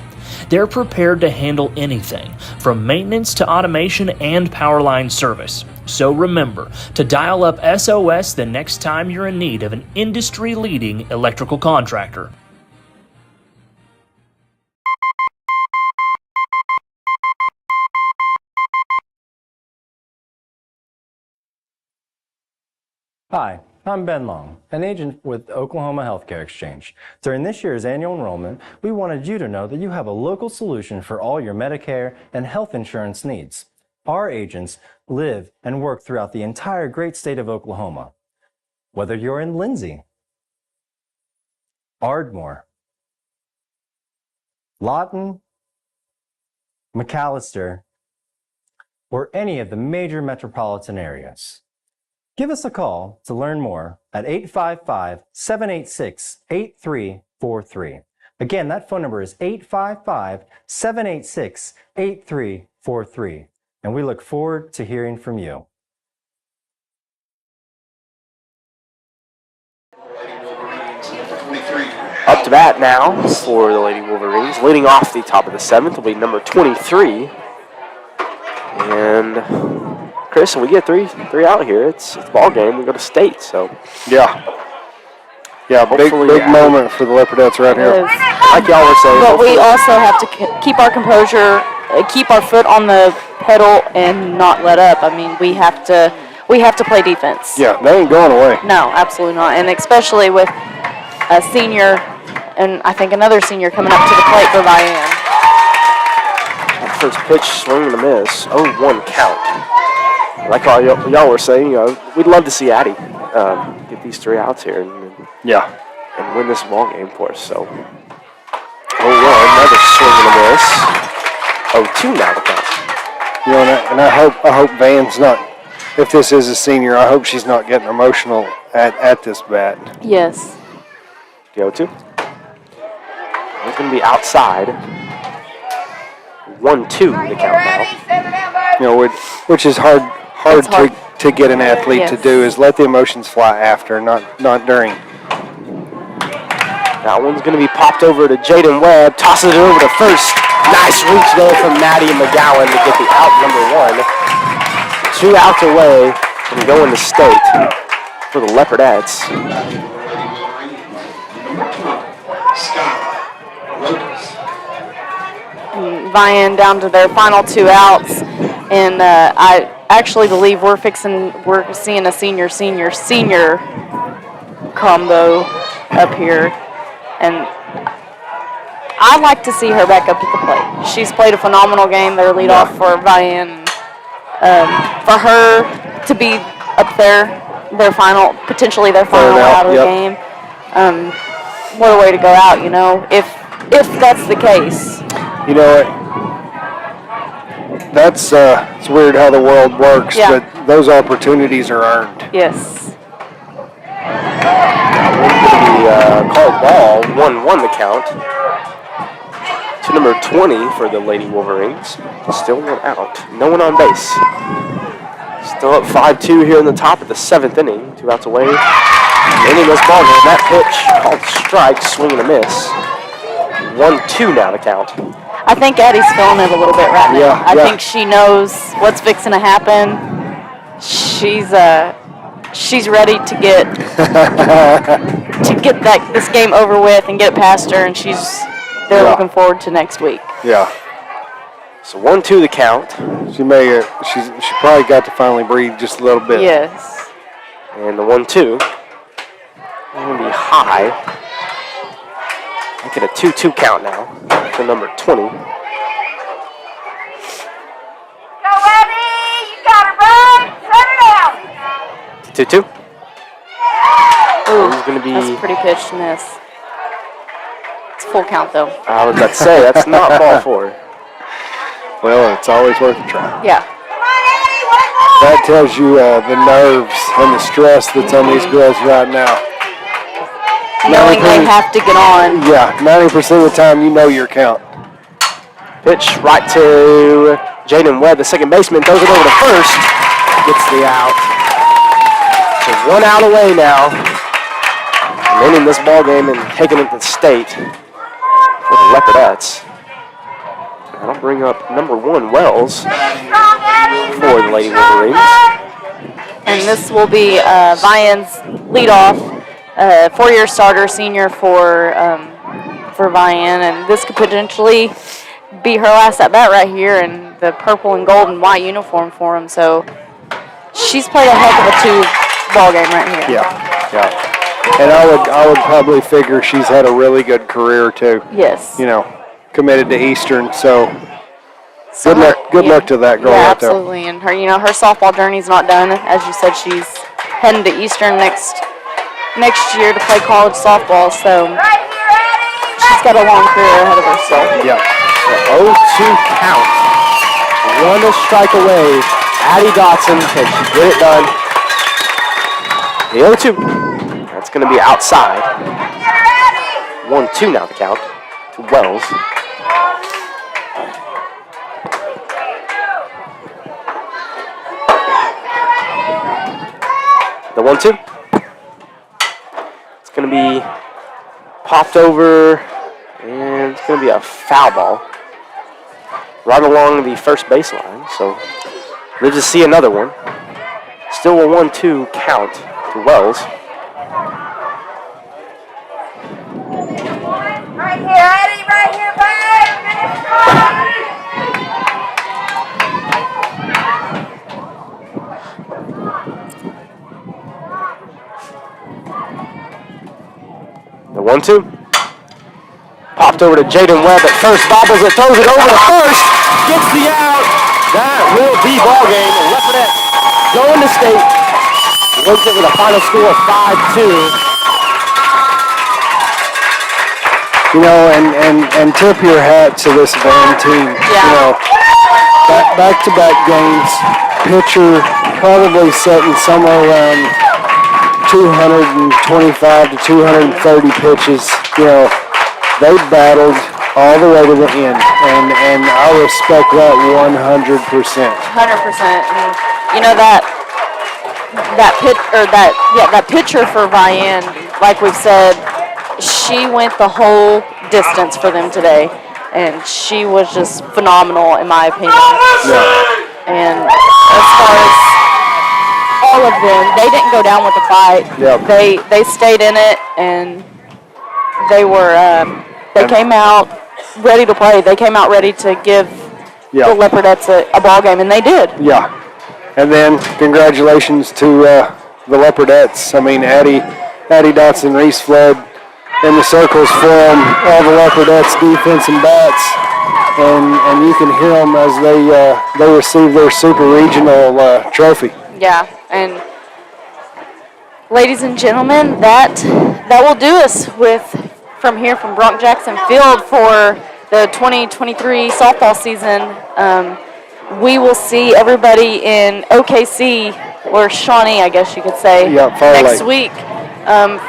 They're prepared to handle anything, from maintenance to automation and power line service. So remember to dial up SOS the next time you're in need of an industry-leading electrical contractor. Hi, I'm Ben Long, an agent with Oklahoma Healthcare Exchange. During this year's annual enrollment, we wanted you to know that you have a local solution for all your Medicare and health insurance needs. Our agents live and work throughout the entire great state of Oklahoma. Whether you're in Lindsay, Ardmore, Lawton, McAllister, or any of the major metropolitan areas. Give us a call to learn more at 855-786-8343. Again, that phone number is 855-786-8343. And we look forward to hearing from you. Up to bat now for the Lady Wolverines. Leading off the top of the 7th will be number 23. And Chris, when we get three out here, it's a ball game. We go to state, so. Yeah, big moment for the Leopardettes right here. Like y'all were saying. But we also have to keep our composure, keep our foot on the pedal, and not let up. I mean, we have to play defense. Yeah, they ain't going away. No, absolutely not. And especially with a senior, and I think another senior coming up to the plate for Vian. First pitch, swing and a miss. 0-1 count. Like y'all were saying, we'd love to see Addie get these 3 outs here and win this ball game for us. So 0-1, another swing and a miss. 0-2 now to count. And I hope Van's not. If this is a senior, I hope she's not getting emotional at this bat. Yes. The 0-2. It's going to be outside. 1-2 the count now. Which is hard to get an athlete to do, is let the emotions fly after, not during. That one's going to be popped over to Jaden Webb. Tosses it over to first. Nice reach there from Maddie McGowan to get the out number 1. 2 outs away from going to state for the Leopardettes. Vian down to their final 2 outs, and I actually believe we're seeing a senior combo up here, and I'd like to see her back up to the plate. She's played a phenomenal game. Their leadoff for Vian. For her to be up there, potentially their final out of the game. What a way to go out, if that's the case. That's it's weird how the world works, but those opportunities are earned. Yes. Called ball, 1-1 the count. To number 20 for the Lady Wolverines. Still 1 out. No one on base. Still up 5-2 here in the top of the 7th inning. 2 outs away. Ending this ball game. That pitch called strike, swing and a miss. 1-2 now to count. I think Addie's feeling it a little bit right now. I think she knows what's fixing to happen. She's ready to get this game over with and get it past her, and they're looking forward to next week. Yeah. So 1-2 the count. She probably got to finally breathe just a little bit. Yes. And the 1-2 going to be high. Make it a 2-2 count now for number 20. Go, Abby! You got it right! Set it down! 2-2. Ooh, He's going to be. that's a pretty pitch to miss. It's full count though. I was about to say, that's not ball 4. Well, it's always worth a try. Yeah. That tells you the nerves and the stress that's on these girls right now. Knowing they have to get on. Yeah, 90% of the time you know your count. Pitch right to Jaden Webb, the second baseman, throws it over to first. Gets the out. So 1 out away now. Winning this ball game and taking it to the state for the Leopardettes. That'll bring up number 1, Wells, for the Lady Wolverines. And this will be Vian's leadoff, 4-year starter, senior for Vian, and this could potentially be her last at bat right here in the purple and gold and white uniform for him. So she's played a heck of a 2 ball game right here. Yeah. And I would probably figure she's had a really good career too. Yes. You know, committed to Eastern, so good luck to that girl right there. Absolutely. And her, her softball journey's not done. As you said, she's heading to Eastern next year to play college softball. So she's got a long career ahead of her. So yeah. 0-2 count. 1 strike away. Addie Dotson, can she get it done? The 0-2. That's going to be outside. 1-2 now the count to Wells. The 1-2. It's going to be popped over, and it's going to be a foul ball right along the first baseline. So live to see another one. Still a 1-2 count to Wells. Right here, Eddie, right here, babe! The 1-2. Popped over to Jaden Webb at first, bobbles it, throws it over to first, gets the out. That will be ball game. Leopardette going to state. Wins it with a final score of 5-2. You know, and tip your hat to this Van team. Yeah. You know, back-to-back games, pitcher probably setting somewhere around 225 to 230 pitches. You know, they battled all the way to the end, and I respect that 100%. 100%. And that pitcher for Vian, like we've said, she went the whole distance for them today, and she was just phenomenal in my opinion. Yeah. And as far as all of them, they didn't go down with the fight. Yep. They stayed in it, and they were they came out ready to play. They came out ready to give the Leopardettes a ball game, and they did. Yeah. And then congratulations to the Leopardettes. I mean, Addie Dotson, Reese Flood in the circles for them, all the Leopardettes defense and bats, and you can hear them as they receive their super regional trophy. Yeah, and ladies and gentlemen, that will do us from here from Bronk Jackson Field for the 2023 softball season. We will see everybody in OKC, or Shawnee, I guess you could say, next week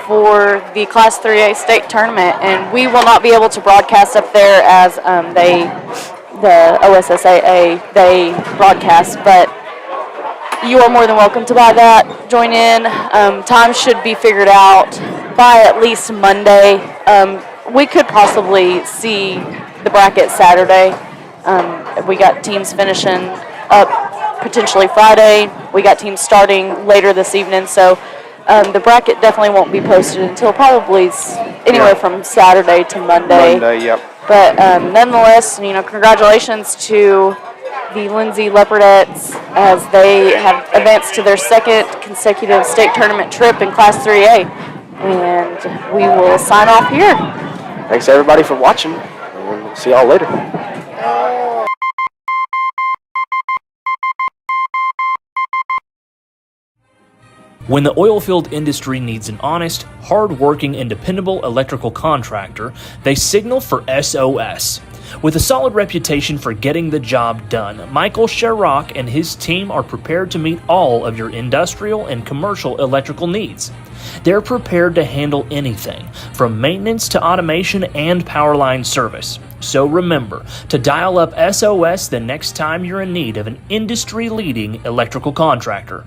for the Class 3A state tournament. And we will not be able to broadcast up there as the OSSAA, they broadcast, but you are more than welcome to buy that, join in. Time should be figured out by at least Monday. We could possibly see the bracket Saturday. We got teams finishing up potentially Friday. We got teams starting later this evening. So the bracket definitely won't be posted until probably anywhere from Saturday to Monday. Monday, yep. But nonetheless, congratulations to the Lindsay Leopardettes as they have advanced to their second consecutive state tournament trip in Class 3A. And we will sign off here. Thanks everybody for watching, and we'll see y'all later. When the oilfield industry needs an honest, hard-working, and dependable electrical contractor, they signal for SOS. With a solid reputation for getting the job done, Michael Sherrock and his team are prepared to meet all of your industrial and commercial electrical needs. They're prepared to handle anything, from maintenance to automation and power line service. So remember to dial up SOS the next time you're in need of an industry-leading electrical contractor.